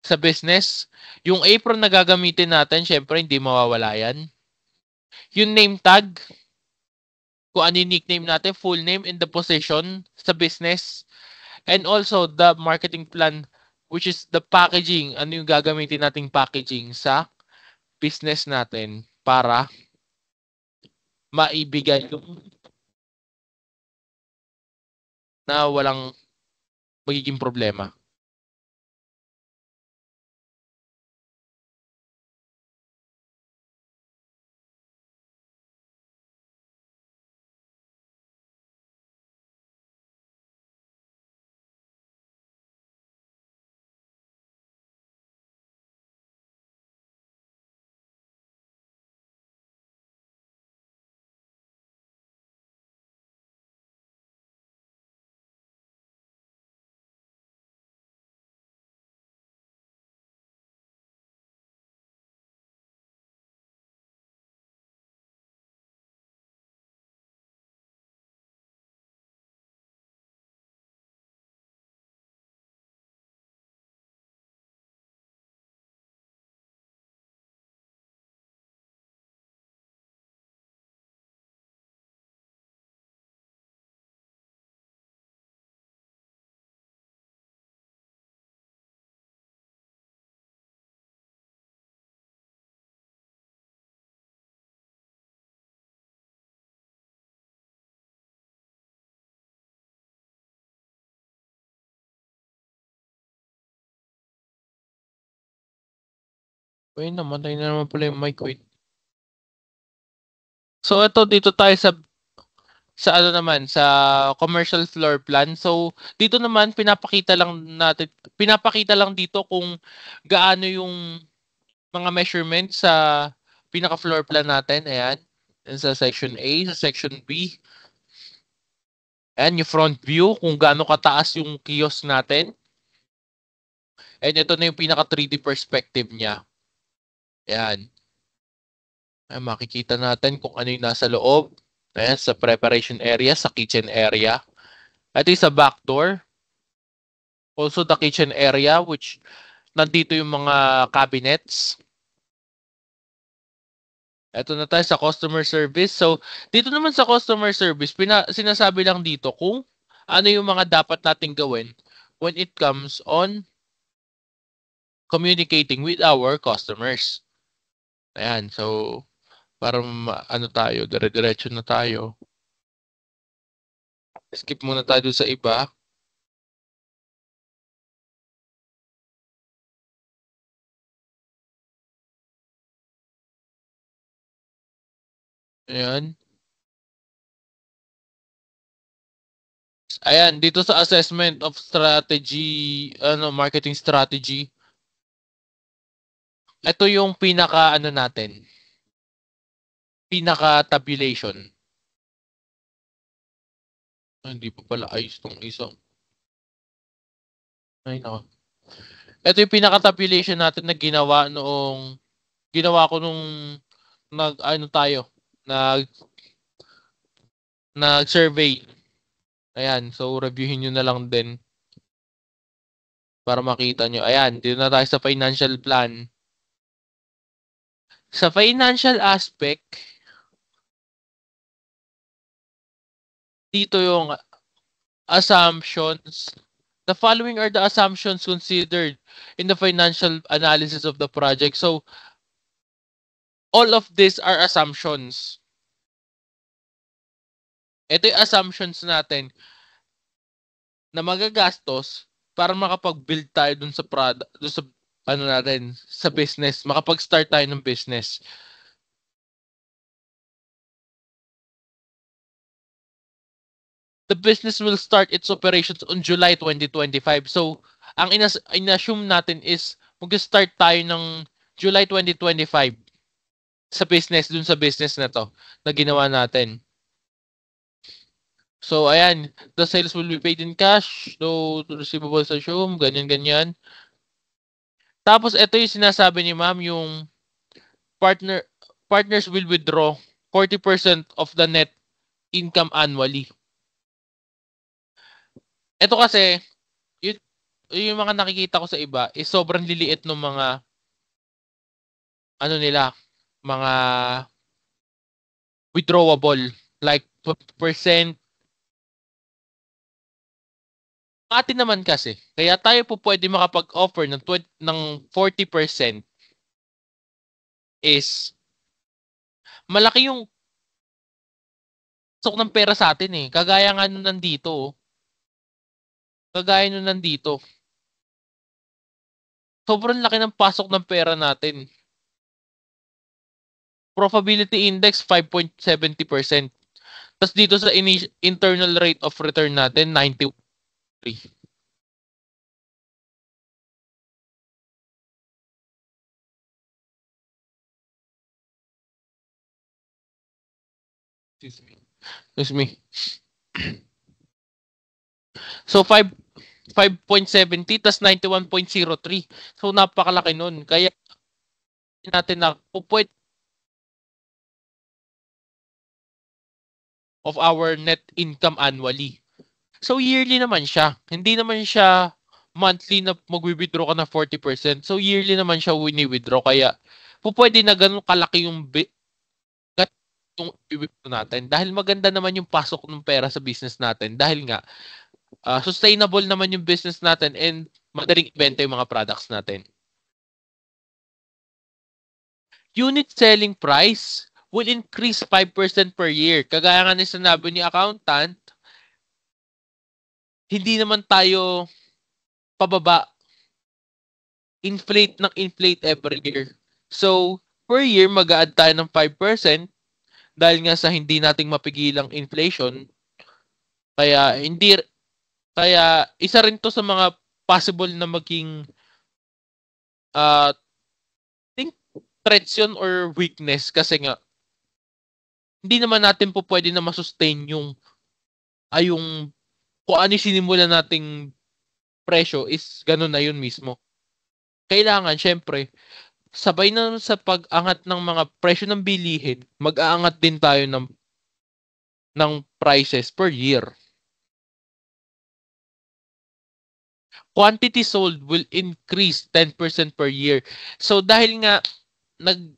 sa business. Yung apron na gagamitin natin, syempre hindi mawawala yan. Yung name tag, kung ano yung nickname natin, full name and the position sa business. And also the marketing plan, which is the packaging. Ano yung gagamitin nating packaging sa business natin para maibigay yung na walang magiging problema. Uy, namatay na naman pala yung mic. Wait. So, ito dito tayo sa ano naman, sa commercial floor plan. So, dito naman pinapakita lang dito kung gaano yung mga measurements sa pinaka floor plan natin. Ayan. Sa section A, sa section B. Ayan, yung front view, kung gaano kataas yung kiosk natin. And ito na yung pinaka 3D perspective niya. Ayan. Ayan, makikita natin kung ano yung nasa loob. Ayan, sa preparation area, sa kitchen area. Ito yung sa back door. Also the kitchen area, which nandito yung mga cabinets. Ito na tayo sa customer service. So, dito naman sa customer service, sinasabi lang dito kung ano yung mga dapat nating gawin when it comes on communicating with our customers. Ayan, so para ano tayo, dire-diretso na tayo. Skip muna tayo sa iba. Ayan. Ayan, dito sa assessment of strategy, marketing strategy. Ito yung pinaka ano natin. Pinaka tabulation. Hindi pa pala ayos tong isa. Ay, nako. Ito yung pinaka-tabulation natin na ginawa ko nung nag-survey. Ayan, so reviewin nyo na lang din para makita nyo. Ayan, dito na tayo sa financial plan. Sa financial aspect, dito yung assumptions. The following are the assumptions considered in the financial analysis of the project. So, all of these are assumptions. Ito yung assumptions natin na magagastos para makapag-build tayo dun sa product, dun sa ano natin, sa business, makapag-start tayo ng business. The business will start its operations on July 2025. So, ang in-assume natin is mag-start tayo ng July 2025 sa business, dun sa business na to na ginawa natin. So, ayan, the sales will be paid in cash, no receivables assumed, ganyan-ganyan. Tapos, ito yung sinasabi ni ma'am, yung partners will withdraw 40% of the net income annually. Ito kasi, yung mga nakikita ko sa iba is sobrang liliit ng mga ano nila, mga withdrawable like 20%. Atin naman kasi, kaya tayo po pwede makapag-offer ng 40% is malaki yung sok ng pera sa atin eh. Kagaya nga nung nandito, oh. Kagaya nung nandito. Sobrang laki ng pasok ng pera natin. Profitability index 5.70%. Tapos dito sa internal rate of return natin 93. Excuse me. Excuse me. So 5.70 tas 91.03. So napakalaki nun. Kaya natin na pupwede of our net income annually. So yearly naman siya. Hindi naman siya monthly na magwi-withdraw ka na 40%. So yearly naman siya wini-withdraw. Kaya pupwede na ganun kalaki yung yung i-withdraw natin. Dahil maganda naman yung pasok ng pera sa business natin. Dahil nga sustainable naman yung business natin and madaling ibenta yung mga products natin. Unit selling price will increase 5% per year. Kagaya nga ni sinabi ni accountant, hindi naman tayo pababa. Inflate ng inflate every year. So, per year, mag-a-add tayo ng 5% dahil nga sa hindi nating mapigilang inflation. Kaya, isa rin to sa mga possible na maging think threats yun or weakness kasi nga hindi naman natin po pwede na masustain yung kung ano sinimulan nating presyo is ganun na yun mismo. Kailangan, syempre, sabay na sa pag-angat ng mga presyo ng bilihin, mag-aangat din tayo ng prices per year. Quantity sold will increase 10% per year. So dahil nga nag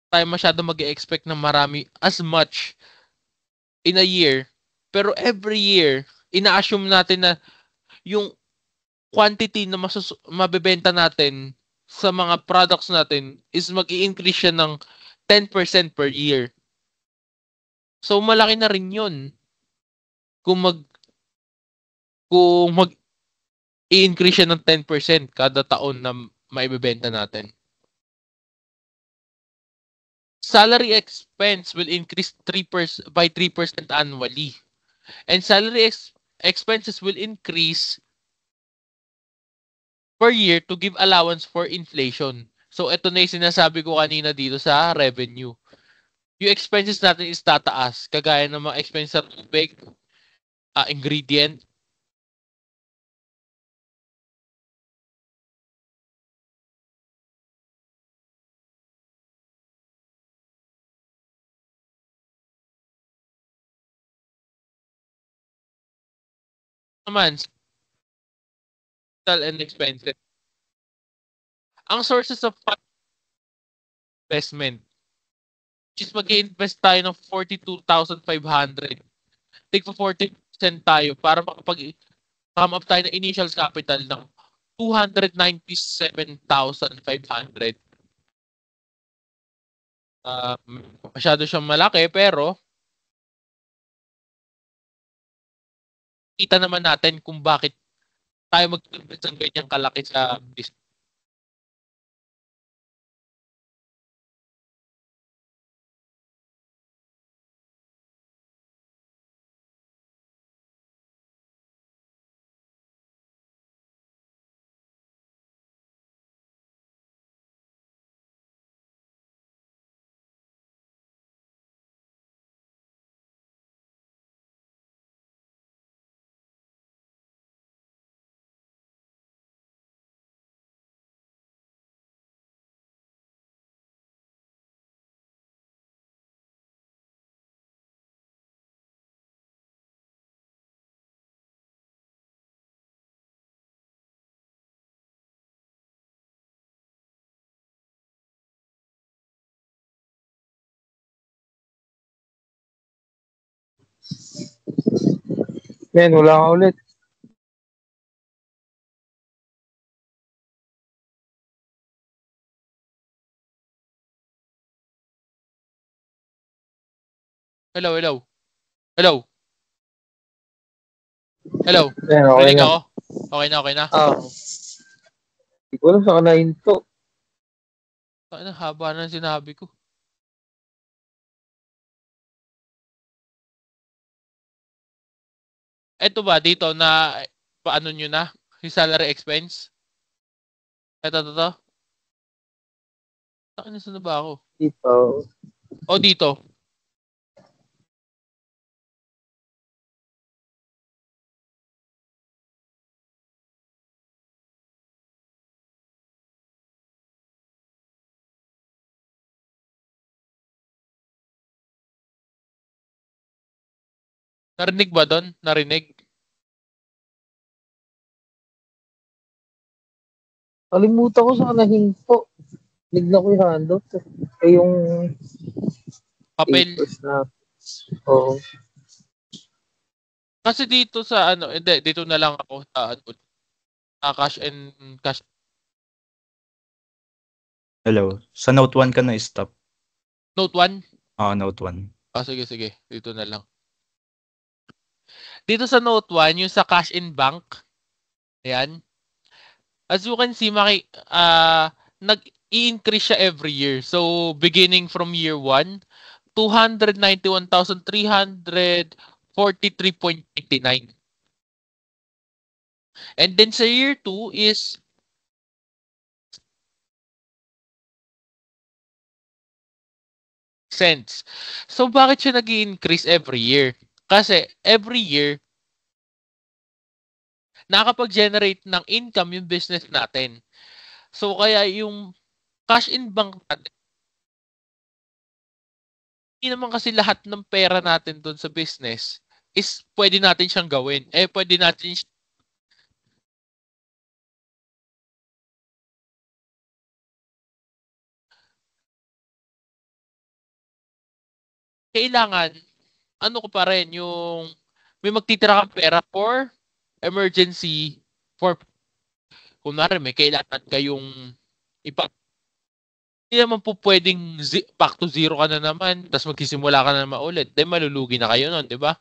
tayo masyado mag-expect ng marami as much in a year, pero every year ina-assume natin na yung quantity na mabebenta natin sa mga products natin is mag-i-increase siya ng 10% per year. So malaki na rin 'yun kung mag i-increase siya ng 10% kada taon na maibebenta natin. Salary expense will increase 3% by 3% annually. And salary expenses will increase per year to give allowance for inflation. So ito na 'yung sinasabi ko kanina dito sa revenue. Yung expenses natin is tataas. Kagaya ng mga expenses sa tubig, ingredient. Naman, capital and expenses. Ang sources of investment, which is mag-invest tayo ng 42,500. Take for 40% tayo para makapag-come up tayo ng initial capital ng 297,500. Masyado siyang malaki pero kita naman natin kung bakit tayo mag-invest ng ganyang kalaki sa business. Men, wala ka ulit. Hello, hello. Hello. Hello. Men, okay Rinig na. ako? Okay na, okay na. Hindi ko alam saan ka nahinto. Ano, haba na ng sinabi ko. Eto ba, dito na, paano nyo na? Yung salary expense? Ito. Ano na ba ako? Dito. O dito. Narinig ba doon? Narinig? Kalimutan ko saan ka nahinto. Nignan ko yung handout. Yung Papel. papers na. Oo. Kasi dito sa ano, hindi, dito na lang ako sa ano, cash and cash. Hello. Sa Note 1 ka na stop. Note 1? Note 1. Sige. Dito na lang. Dito sa Note 1, yung sa cash in bank. Ayan. As you can see, nag-i-increase siya every year. So, beginning from year 1, 291,343.99. And then sa year 2 is cents. So, bakit siya nag-i-increase every year? Kasi every year, nakakapag-generate ng income yung business natin. So, kaya yung cash in bank natin, hindi naman kasi lahat ng pera natin doon sa business is pwede natin siyang gawin. Pwede natin kailangan, ano ko pa rin, yung may magtitira kang pera for emergency, for, kunwari may kailangan kayong ipa, hindi naman po pwedeng back to zero ka na naman, tapos magsisimula ka na naman ulit. Then malulugi na kayo nun, di ba?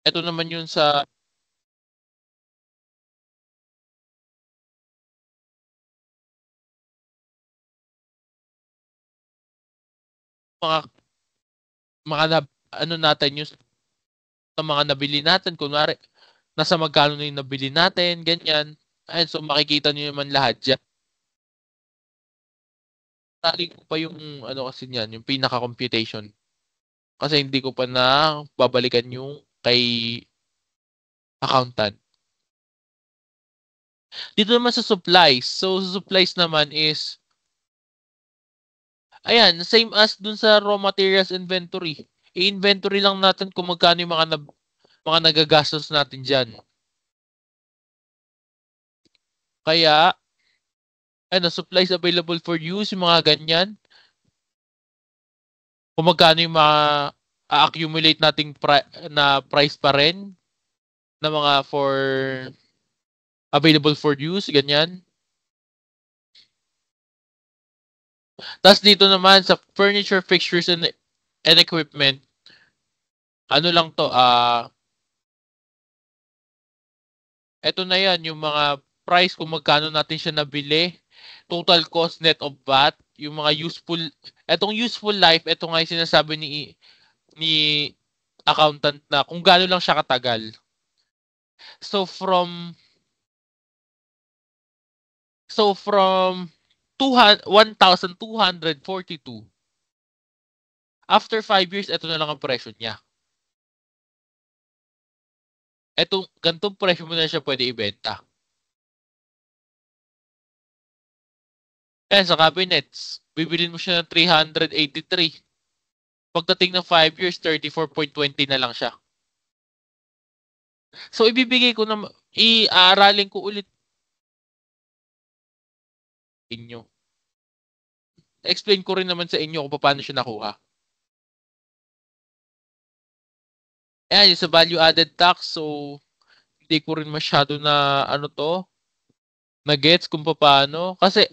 Ito naman yun sa mga ano natin yung sa mga nabili natin. Kunwari, nasa magkano na yung nabili natin, ganyan. Ayun, so makikita niyo naman lahat dyan. Tali ko pa yung ano kasi niyan, yung pinaka-computation. Kasi hindi ko pa na babalikan yung kay accountant. Dito naman sa supplies. So, sa supplies naman is, ayan, same as dun sa raw materials inventory. I-inventory lang natin kung magkano yung mga nagagastos natin dyan. Kaya, ano, supplies available for use, yung mga ganyan. Kung magkano yung mga accumulate nating na price pa rin na mga for available for use, ganyan. Tapos dito naman sa furniture, fixtures, and equipment, ano lang to, eto na yan, yung mga price kung magkano natin siya nabili, total cost net of VAT, yung mga etong useful life, eto nga yung sinasabi ni accountant na kung gaano lang siya katagal. So from 1,242, after 5 years, ito na lang ang presyo niya. Ganitong presyo mo na siya pwede ibenta. Ayan, sa cabinets, bibilin mo siya ng 383. Pagdating ng 5 years, 34.20 na lang siya. So, ibibigay ko na, i-aaralin ko ulit inyo. Explain ko rin naman sa inyo kung paano siya nakuha. Ayan, yung sa value added tax, so, hindi ko rin masyado na, na gets kung paano. Kasi,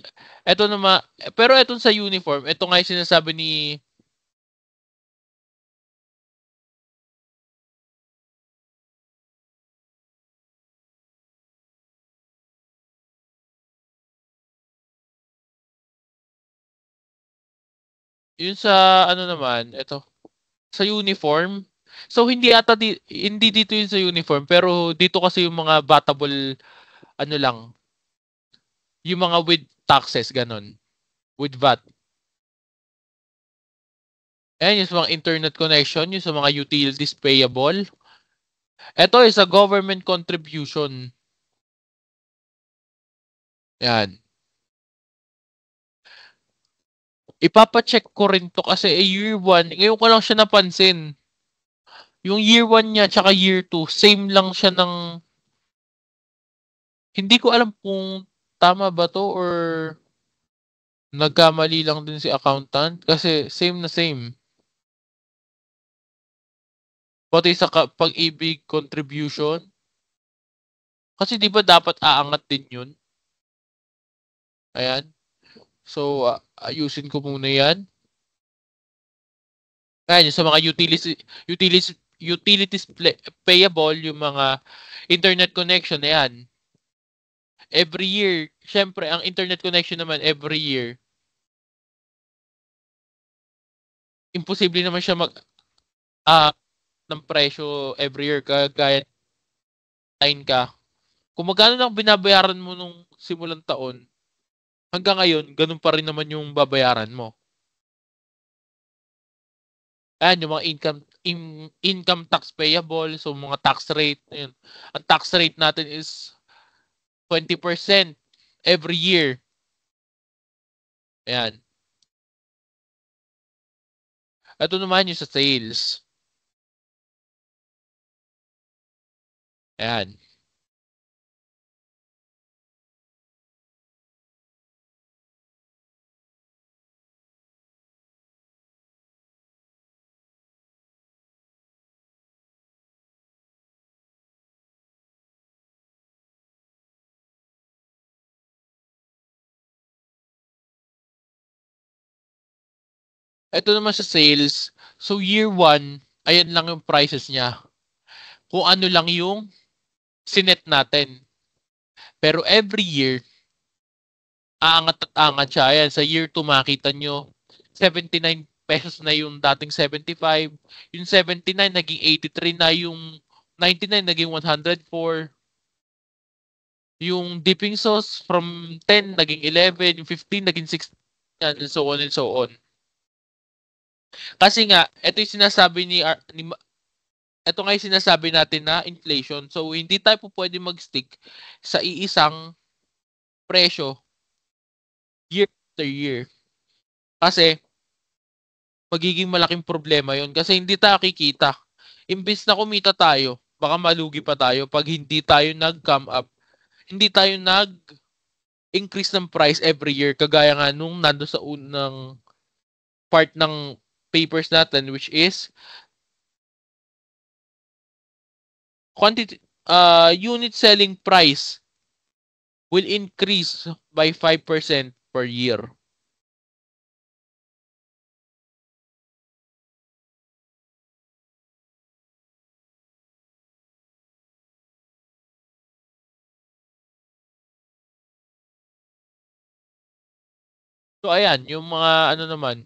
eto naman, pero etong sa uniform, eto nga yung sinasabi ni, yun sa, naman, eto, sa uniform. So, hindi dito yun sa uniform, pero dito kasi yung mga batable, lang, yung mga with taxes, ganon, with VAT. Ayan, yung sa mga internet connection, yung sa mga utilities payable. Ito is a government contribution. Yan. Ipapacheck ko rin to kasi year 1, ngayon ko lang siya napansin. Yung year 1 niya tsaka year 2, same lang siya ng... Hindi ko alam kung tama ba to or nagkamali lang din si accountant kasi same na same. Pati sa pag-ibig contribution. Kasi di ba dapat aangat din yun? Ayan. So, ayusin ko muna yan. Ayan, sa mga utilities payable, yung mga internet connection, ayan. Every year, syempre, ang internet connection naman every year, imposible naman siya ng presyo every year kagaya 9 ka. Kung magkano lang binabayaran mo nung simulang taon, hanggang ngayon, ganun pa rin naman yung babayaran mo. Ayan, yung mga income tax payable, so mga tax rate, ayun. Ang tax rate natin is 20% every year. Ayan. Ito naman yung sa sales. Ayan. Ito naman sa sales. So year 1, ayan lang yung prices niya. Kung ano lang yung sinet natin. Pero every year, aangat at angat siya. Ayan, sa year 2 makita nyo, 79 pesos na yung dating 75. Yung 79 naging 83 na, yung 99 naging 104. Yung dipping sauce from 10 naging 11, yung 15 naging 16, and so on and so on. Kasi nga, ito yung sinasabi ito nga yung sinasabi natin na inflation. So, hindi tayo po pwede mag-stick sa iisang presyo year after year. Kasi, magiging malaking problema yon kasi hindi tayo kikita. Imbis na kumita tayo, baka malugi pa tayo pag hindi tayo nag-come up. Hindi tayo nag-increase ng price every year kagaya nga nung nando sa unang part ng papers natin, which is unit selling price will increase by 5% per year. So ayan, yung mga naman.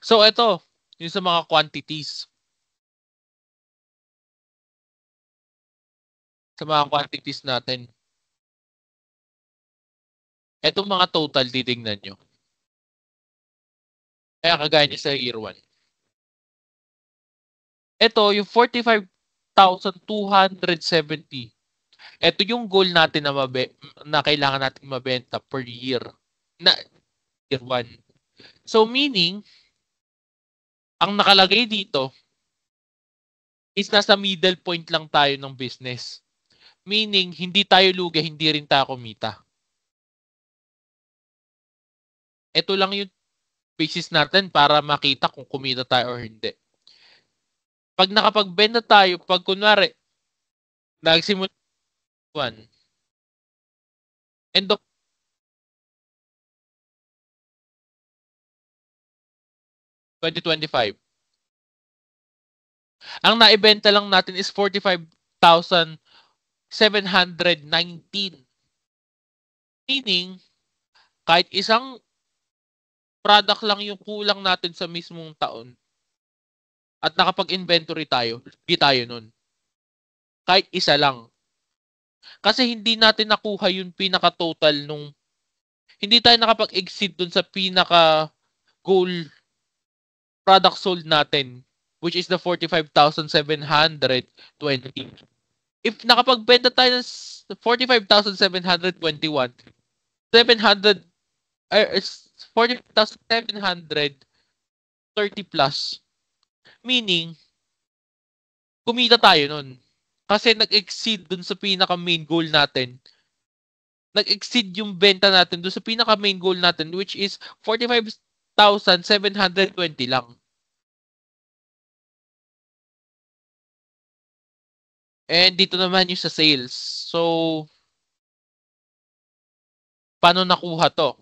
So ito, yung sa mga quantities. Sa mga quantities natin. Etong mga total, titingnan nyo. Kaya kagaya niya sa year 1. Ito, yung 45,270. Ito yung goal natin na kailangan natin mabenta per year. Na year 1. So meaning, ang nakalagay dito is nasa middle point lang tayo ng business. Meaning, hindi tayo lugi, hindi rin tayo kumita. Ito lang yung basis natin para makita kung kumita tayo or hindi. Pag nakapagbenta tayo, pag kunwari, nagsimula 1, end of 2025. Ang naibenta lang natin is 45,719. Meaning, kahit isang product lang yung kulang natin sa mismong taon at nakapag-inventory tayo, di tayo nun. Kahit isa lang. Kasi hindi natin nakuha yung pinaka-total nung hindi tayo nakapag-exceed dun sa pinaka-goal product sold natin, which is the 45,720. If nakapagbenta tayo ng 45,721, 700 40,730 plus. Meaning, kumita tayo nun. Kasi nag-exceed dun sa pinaka-main goal natin. Nag-exceed yung benta natin dun sa pinaka-main goal natin, which is 45,720 lang. And dito naman yung sa sales. So, paano nakuha to?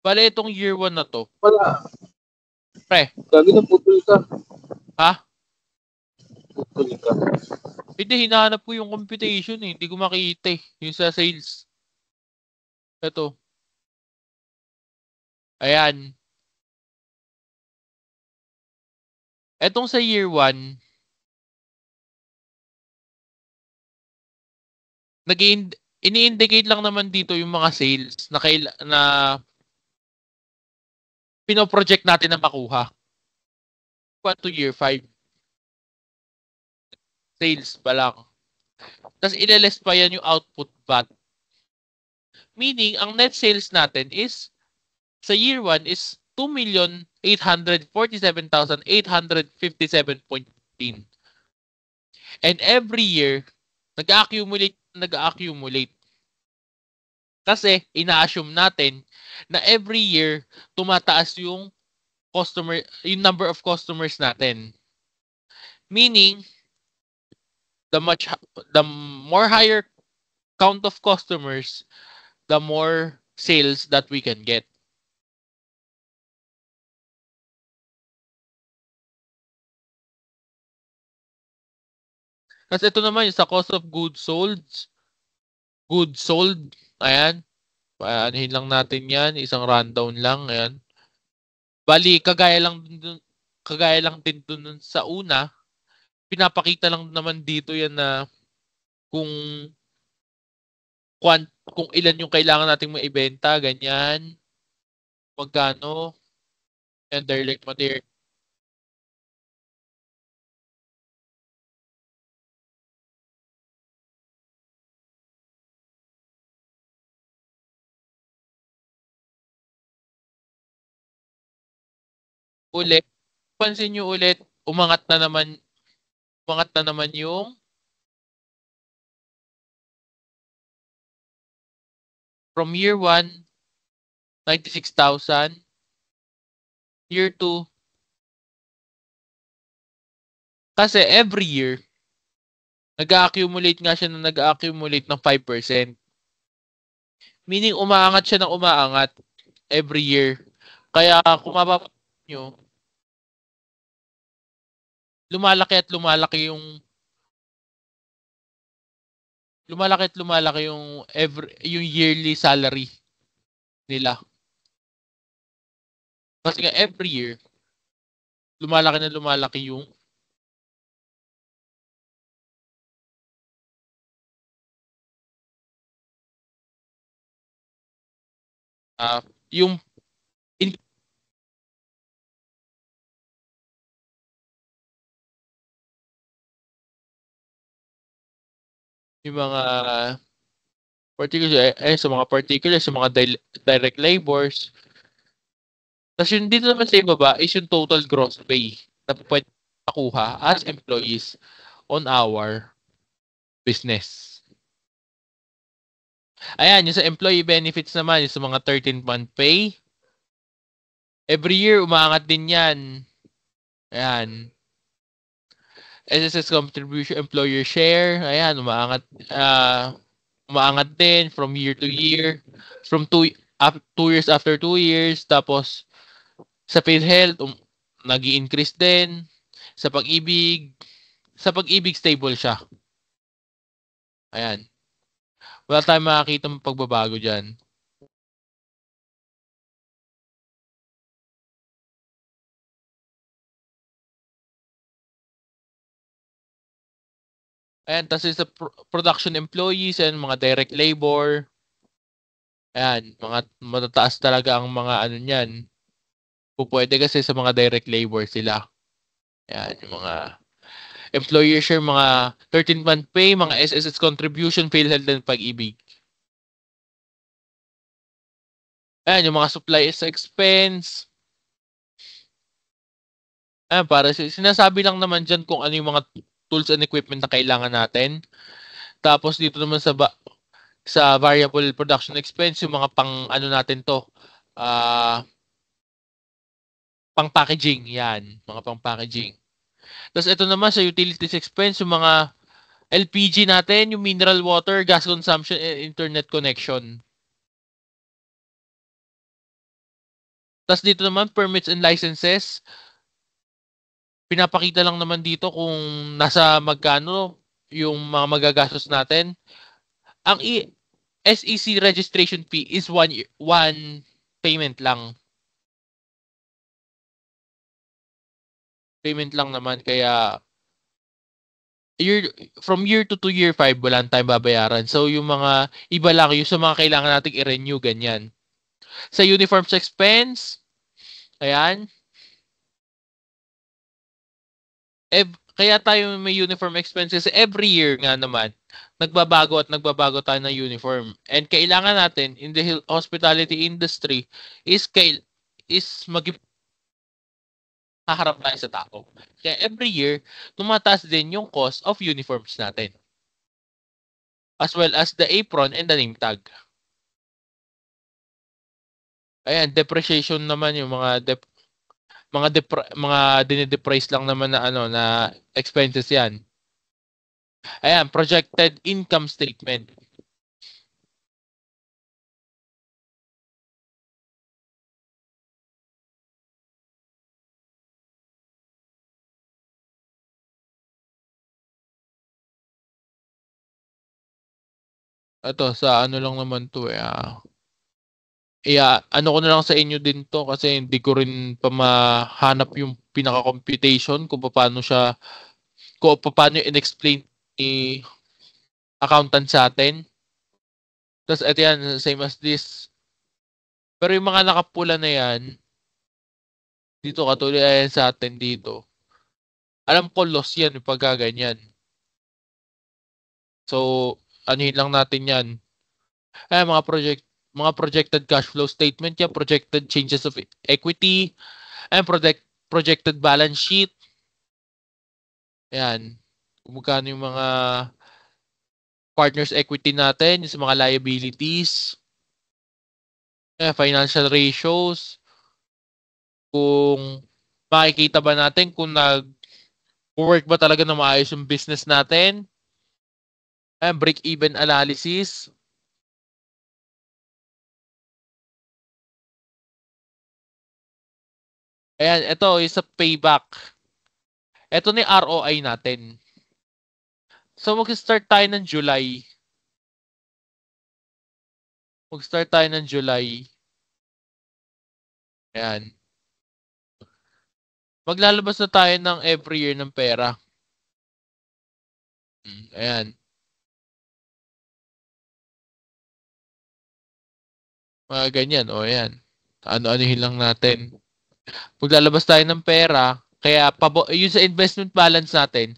Bale, itong year 1 na to. Wala. Pre. Gagi na putol ka. Ha? Putol ka. Hindi, hinahanap ko yung computation eh. Hindi ko makita eh. Yung sa sales. Ito. Ayan. Etong sa year 1, ini-indicate lang naman dito yung mga sales na pinoproject natin na makuha. 1 to year 5. Sales pa lang. Tapos ileless pa yan yung output VAT. Meaning, ang net sales natin is sa year 1 is 2,847,857.15. And every year, nag-accumulate. Kasi ina-assume natin na every year tumataas yung number of customers natin. Meaning, the more higher count of customers, the more sales that we can get. Kasi ito naman yung sa cost of goods sold. Ayan. Anuhin lang natin yan. Isang rundown lang. Ayan. Bali, kagaya lang din dun sa una. Pinapakita lang naman dito yan na kung ilan yung kailangan nating maibenta, ganyan. Magkano. And direct material. Ulit, pansin nyo ulit, umangat na naman yung from year 1, 96,000. Year 2, kasi every year, nag-accumulate nga siya ng 5%. Meaning, umaangat siya ng umaangat every year. Kaya, kung mapapansin nyo, lumalaki at lumalaki yung yung yearly salary nila. Kasi nga every year, lumalaki yung yung in- yung mga sa mga direct labors. Tapos yung dito naman sa ibaba is yung total gross pay na pwede makuha as employees on our business. Ayan, yung sa employee benefits naman, yung sa mga 13th month pay. Every year, umaangat din yan. Ayan. SSS contribution, employer share. Ayan, umaangat din from year to year. From 2 years after 2 years. Tapos, sa PhilHealth, nag-i-increase din. Sa pag-ibig, stable siya. Ayan. Wala tayong makakita ng pagbabago dyan. Ayan, tapos sa production employees and mga direct labor. Ayan, mga matataas talaga ang mga ano niyan. Pwede kasi sa mga direct labor sila. Ayan, yung mga employer share, mga 13th month pay, mga SSS contribution, PhilHealth and pag-ibig. Ayan, yung mga supplies expense. Ayan, para sinasabi lang naman dyan kung ano yung mga tools and equipment na kailangan natin. Tapos dito naman sa variable production expense, yung mga pang ano natin to, pang packaging, yan, mga pang packaging. Tapos ito naman sa utilities expense, yung mga LPG natin, yung mineral water, gas consumption, and internet connection. Tapos dito naman, permits and licenses. Pinapakita lang naman dito kung nasa magkano yung mga magagastos natin. Ang SEC registration fee is one payment lang. Payment lang naman. Kaya from year to year 5, wala tayong babayaran. So, yung mga iba lang, yung sa mga kailangan nating i-renew, ganyan. Sa uniforms expense, ayan. Kaya tayo may uniform expenses every year nga naman. Nagbabago tayo ng uniform. And kailangan natin in the hospitality industry is haharap tayo sa tao. Kaya every year, tumataas din yung cost of uniforms natin. As well as the apron and the name tag. Ayan, depreciation naman yung mga dinideprice lang naman na na expenses yan. Ayan, projected income statement. Ito, sa ano lang naman to ano ko na lang sa inyo din to kasi hindi ko rin pa mahanap yung pinaka-computation kung paano in-explain ni accountant sa atin. Tapos ito yan, same as this. Pero yung mga nakapula na yan, dito katulad yan sa atin dito. Alam ko loss yan yung pagkaganyan. So, anuhin lang natin yan. Mga projected cash flow statement yan, projected changes of equity, and projected balance sheet. Ayan. Kung magkano yung mga partners equity natin, yung sa mga liabilities, financial ratios, kung makikita ba natin kung work ba talaga na maayos yung business natin, break-even analysis, Ayan, ito is sa payback. Ito ni ROI natin. So, mag-start tayo ng July. Mag-start tayo ng July. Ayan. Maglalabas na tayo ng every year ng pera. Ayan. Mga ganyan. O, ayan. Ano-anuhin lang natin. Maglalabas tayo ng pera. Kaya, yun sa investment balance natin,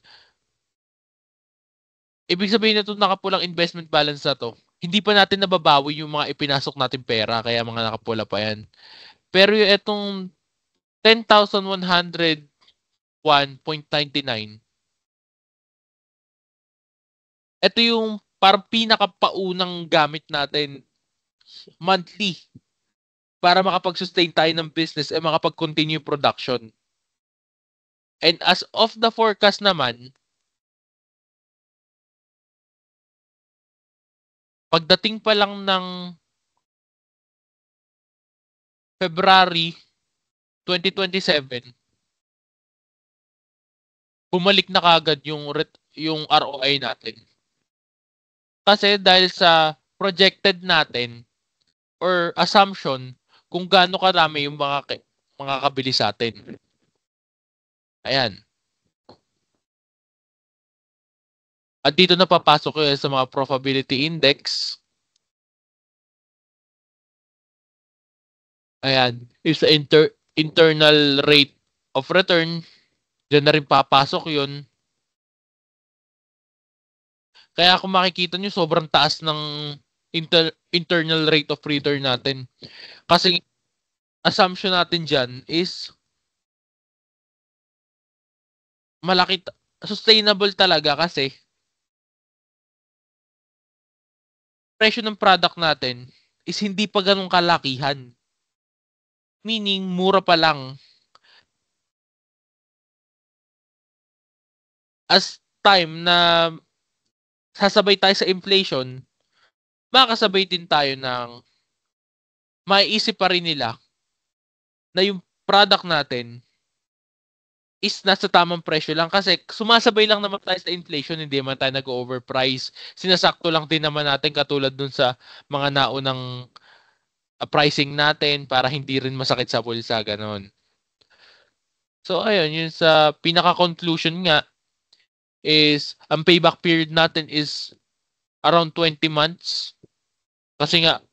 ibig sabihin na ito nakapulang investment balance na to, hindi pa natin nababawi yung mga ipinasok natin pera. Kaya mga nakapula pa yan. Pero yung itong 10,101.99, ito yung parang pinakapaunang gamit natin monthly para makapag-sustain tayo ng business at makapag-continue production. And as of the forecast naman, pagdating pa lang ng February 2027, bumalik na kagad yung ROI natin. Kasi dahil sa projected natin or assumption kung gaano karami yung mga kabili sa atin. Ayan. At dito na papasok yun sa mga profitability index. Ayan. Is the internal rate of return. Diyan na rin papasok yun. Kaya kung makikita nyo, sobrang taas ng internal rate of return natin. Kasi assumption natin dyan is malaki, sustainable talaga kasi presyo ng product natin is hindi pa ganun kalakihan. Meaning, mura pa lang. As time na sasabay tayo sa inflation, makakasabay din tayo ng maiisip pa rin nila na yung product natin is nasa tamang presyo lang kasi sumasabay lang naman tayo sa inflation, hindi naman tayo nag-overprice. Sinasakto lang din naman natin katulad dun sa mga naunang pricing natin para hindi rin masakit sa bulsa, ganon. So, ayun, yun sa pinaka-conclusion nga is ang payback period natin is around 20 months. Kasi nga,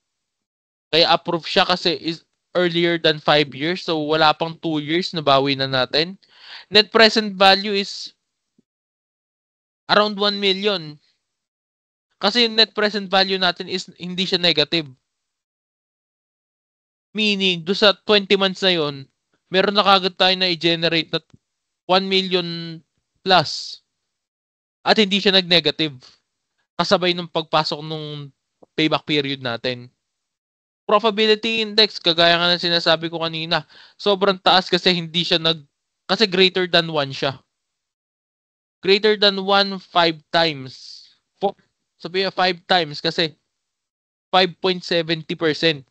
kaya approve siya kasi is earlier than 5 years. So, wala pang 2 years na bawi na natin. Net present value is around 1 million. Kasi yung net present value natin is hindi siya negative. Meaning, do sa 20 months na yun, meron na kagad tayo na i-generate na 1 million plus. At hindi siya nag-negative. Kasabay ng pagpasok nung payback period natin. Profitability index, kagaya nga ng sinasabi ko kanina, sobrang taas kasi hindi siya kasi greater than 1 siya. Greater than 1, 5 times. Sabihin 5 times kasi 5.70%.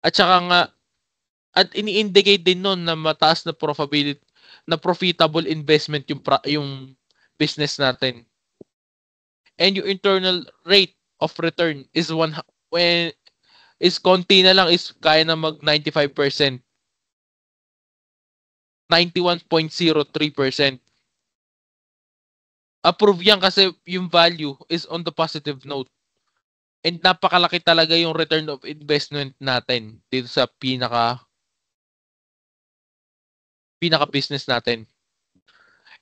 At saka nga, at ini-indicate din nun na mataas na profitability, na profitable investment yung business natin. And yung internal rate of return is konti na lang is kaya na mag 95%. 91.03%. Approve yan kasi yung value is on the positive note. And napakalaki talaga yung return of investment natin dito sa pinaka business natin.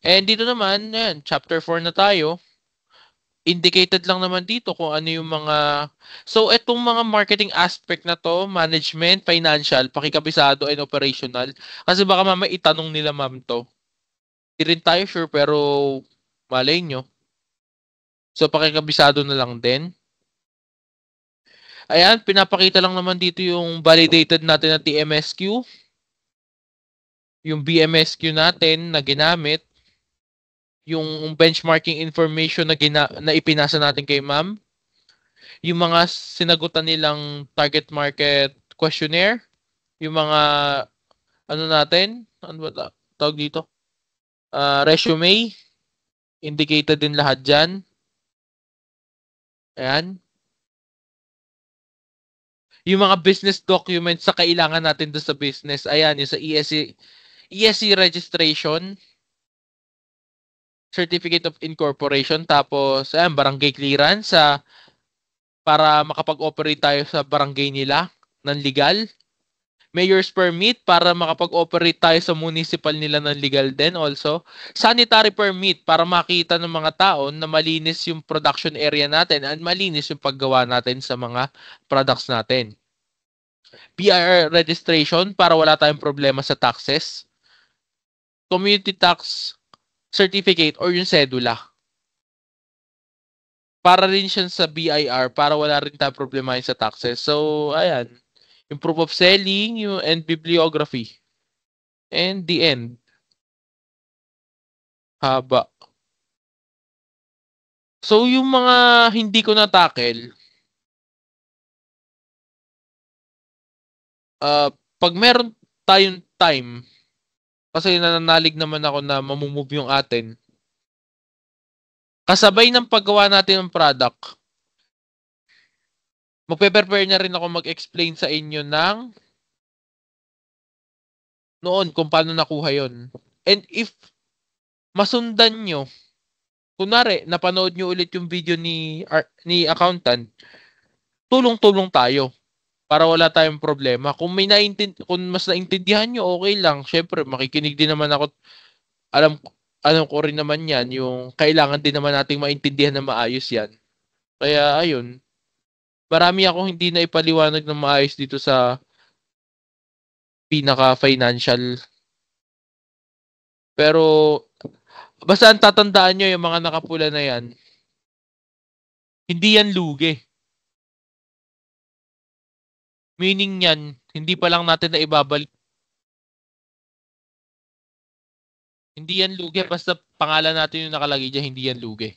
And dito naman, yan, chapter 4 na tayo. Indicated lang naman dito kung ano yung mga... So, itong mga marketing aspect na to, management, financial, pakikabisado, and operational. Kasi baka mamaya itanong nila ma'am to. Hindi rin tayo sure, pero malay nyo. So, pakikabisado na lang din. Ayan, pinapakita lang naman dito yung validated natin na TMSQ. Yung BMSQ natin na ginamit. Yung benchmarking information na ipinasa natin kay ma'am. Yung mga sinagutan nilang target market questionnaire. yung mga ano natin, ano ba tawag dito? Resume, indicated din lahat dyan. Ayan. Yung mga business documents sa kailangan natin doon sa business. Ayan, yung sa ESC registration, Certificate of Incorporation, tapos ayan, barangay clearance para makapag-operate tayo sa barangay nila ng legal. Mayor's permit para makapag-operate tayo sa municipal nila ng legal din also. Sanitary permit para makita ng mga tao na malinis yung production area natin at malinis yung paggawa natin sa mga products natin. BIR registration para wala tayong problema sa taxes. Community tax certificate or yung cedula. Para rin siya sa BIR para wala rin tayong problema sa taxes. So, ayan. Yung proof of selling, and bibliography. And the end. Haba. So, yung mga hindi ko na-tackle, pag meron tayong time, kasi nananalig naman ako na mamumove yung atin, kasabay ng paggawa natin ng product, magpe-prepare na rin ako mag-explain sa inyo ng noon kung paano nakuha yon. And if masundan nyo, kunwari, napanood nyo ulit yung video ni accountant, tulong-tulong tayo para wala tayong problema. Kung mas naintindihan nyo, okay lang. Syempre, makikinig din naman ako. Alam ko rin naman yan, yung kailangan din naman nating maintindihan na maayos yan. Kaya, ayun. Marami akong hindi na ipaliwanag ng maayos dito sa pinaka-financial. Pero, basta ang tatandaan nyo yung mga nakapula na yan, hindi yan lugi. Meaning yan, hindi pa lang natin na ibabalik. Hindi yan lugi, basta pangalan natin yung nakalagay dyan, hindi yan lugi.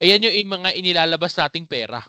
Ayan yung mga inilalabas nating pera.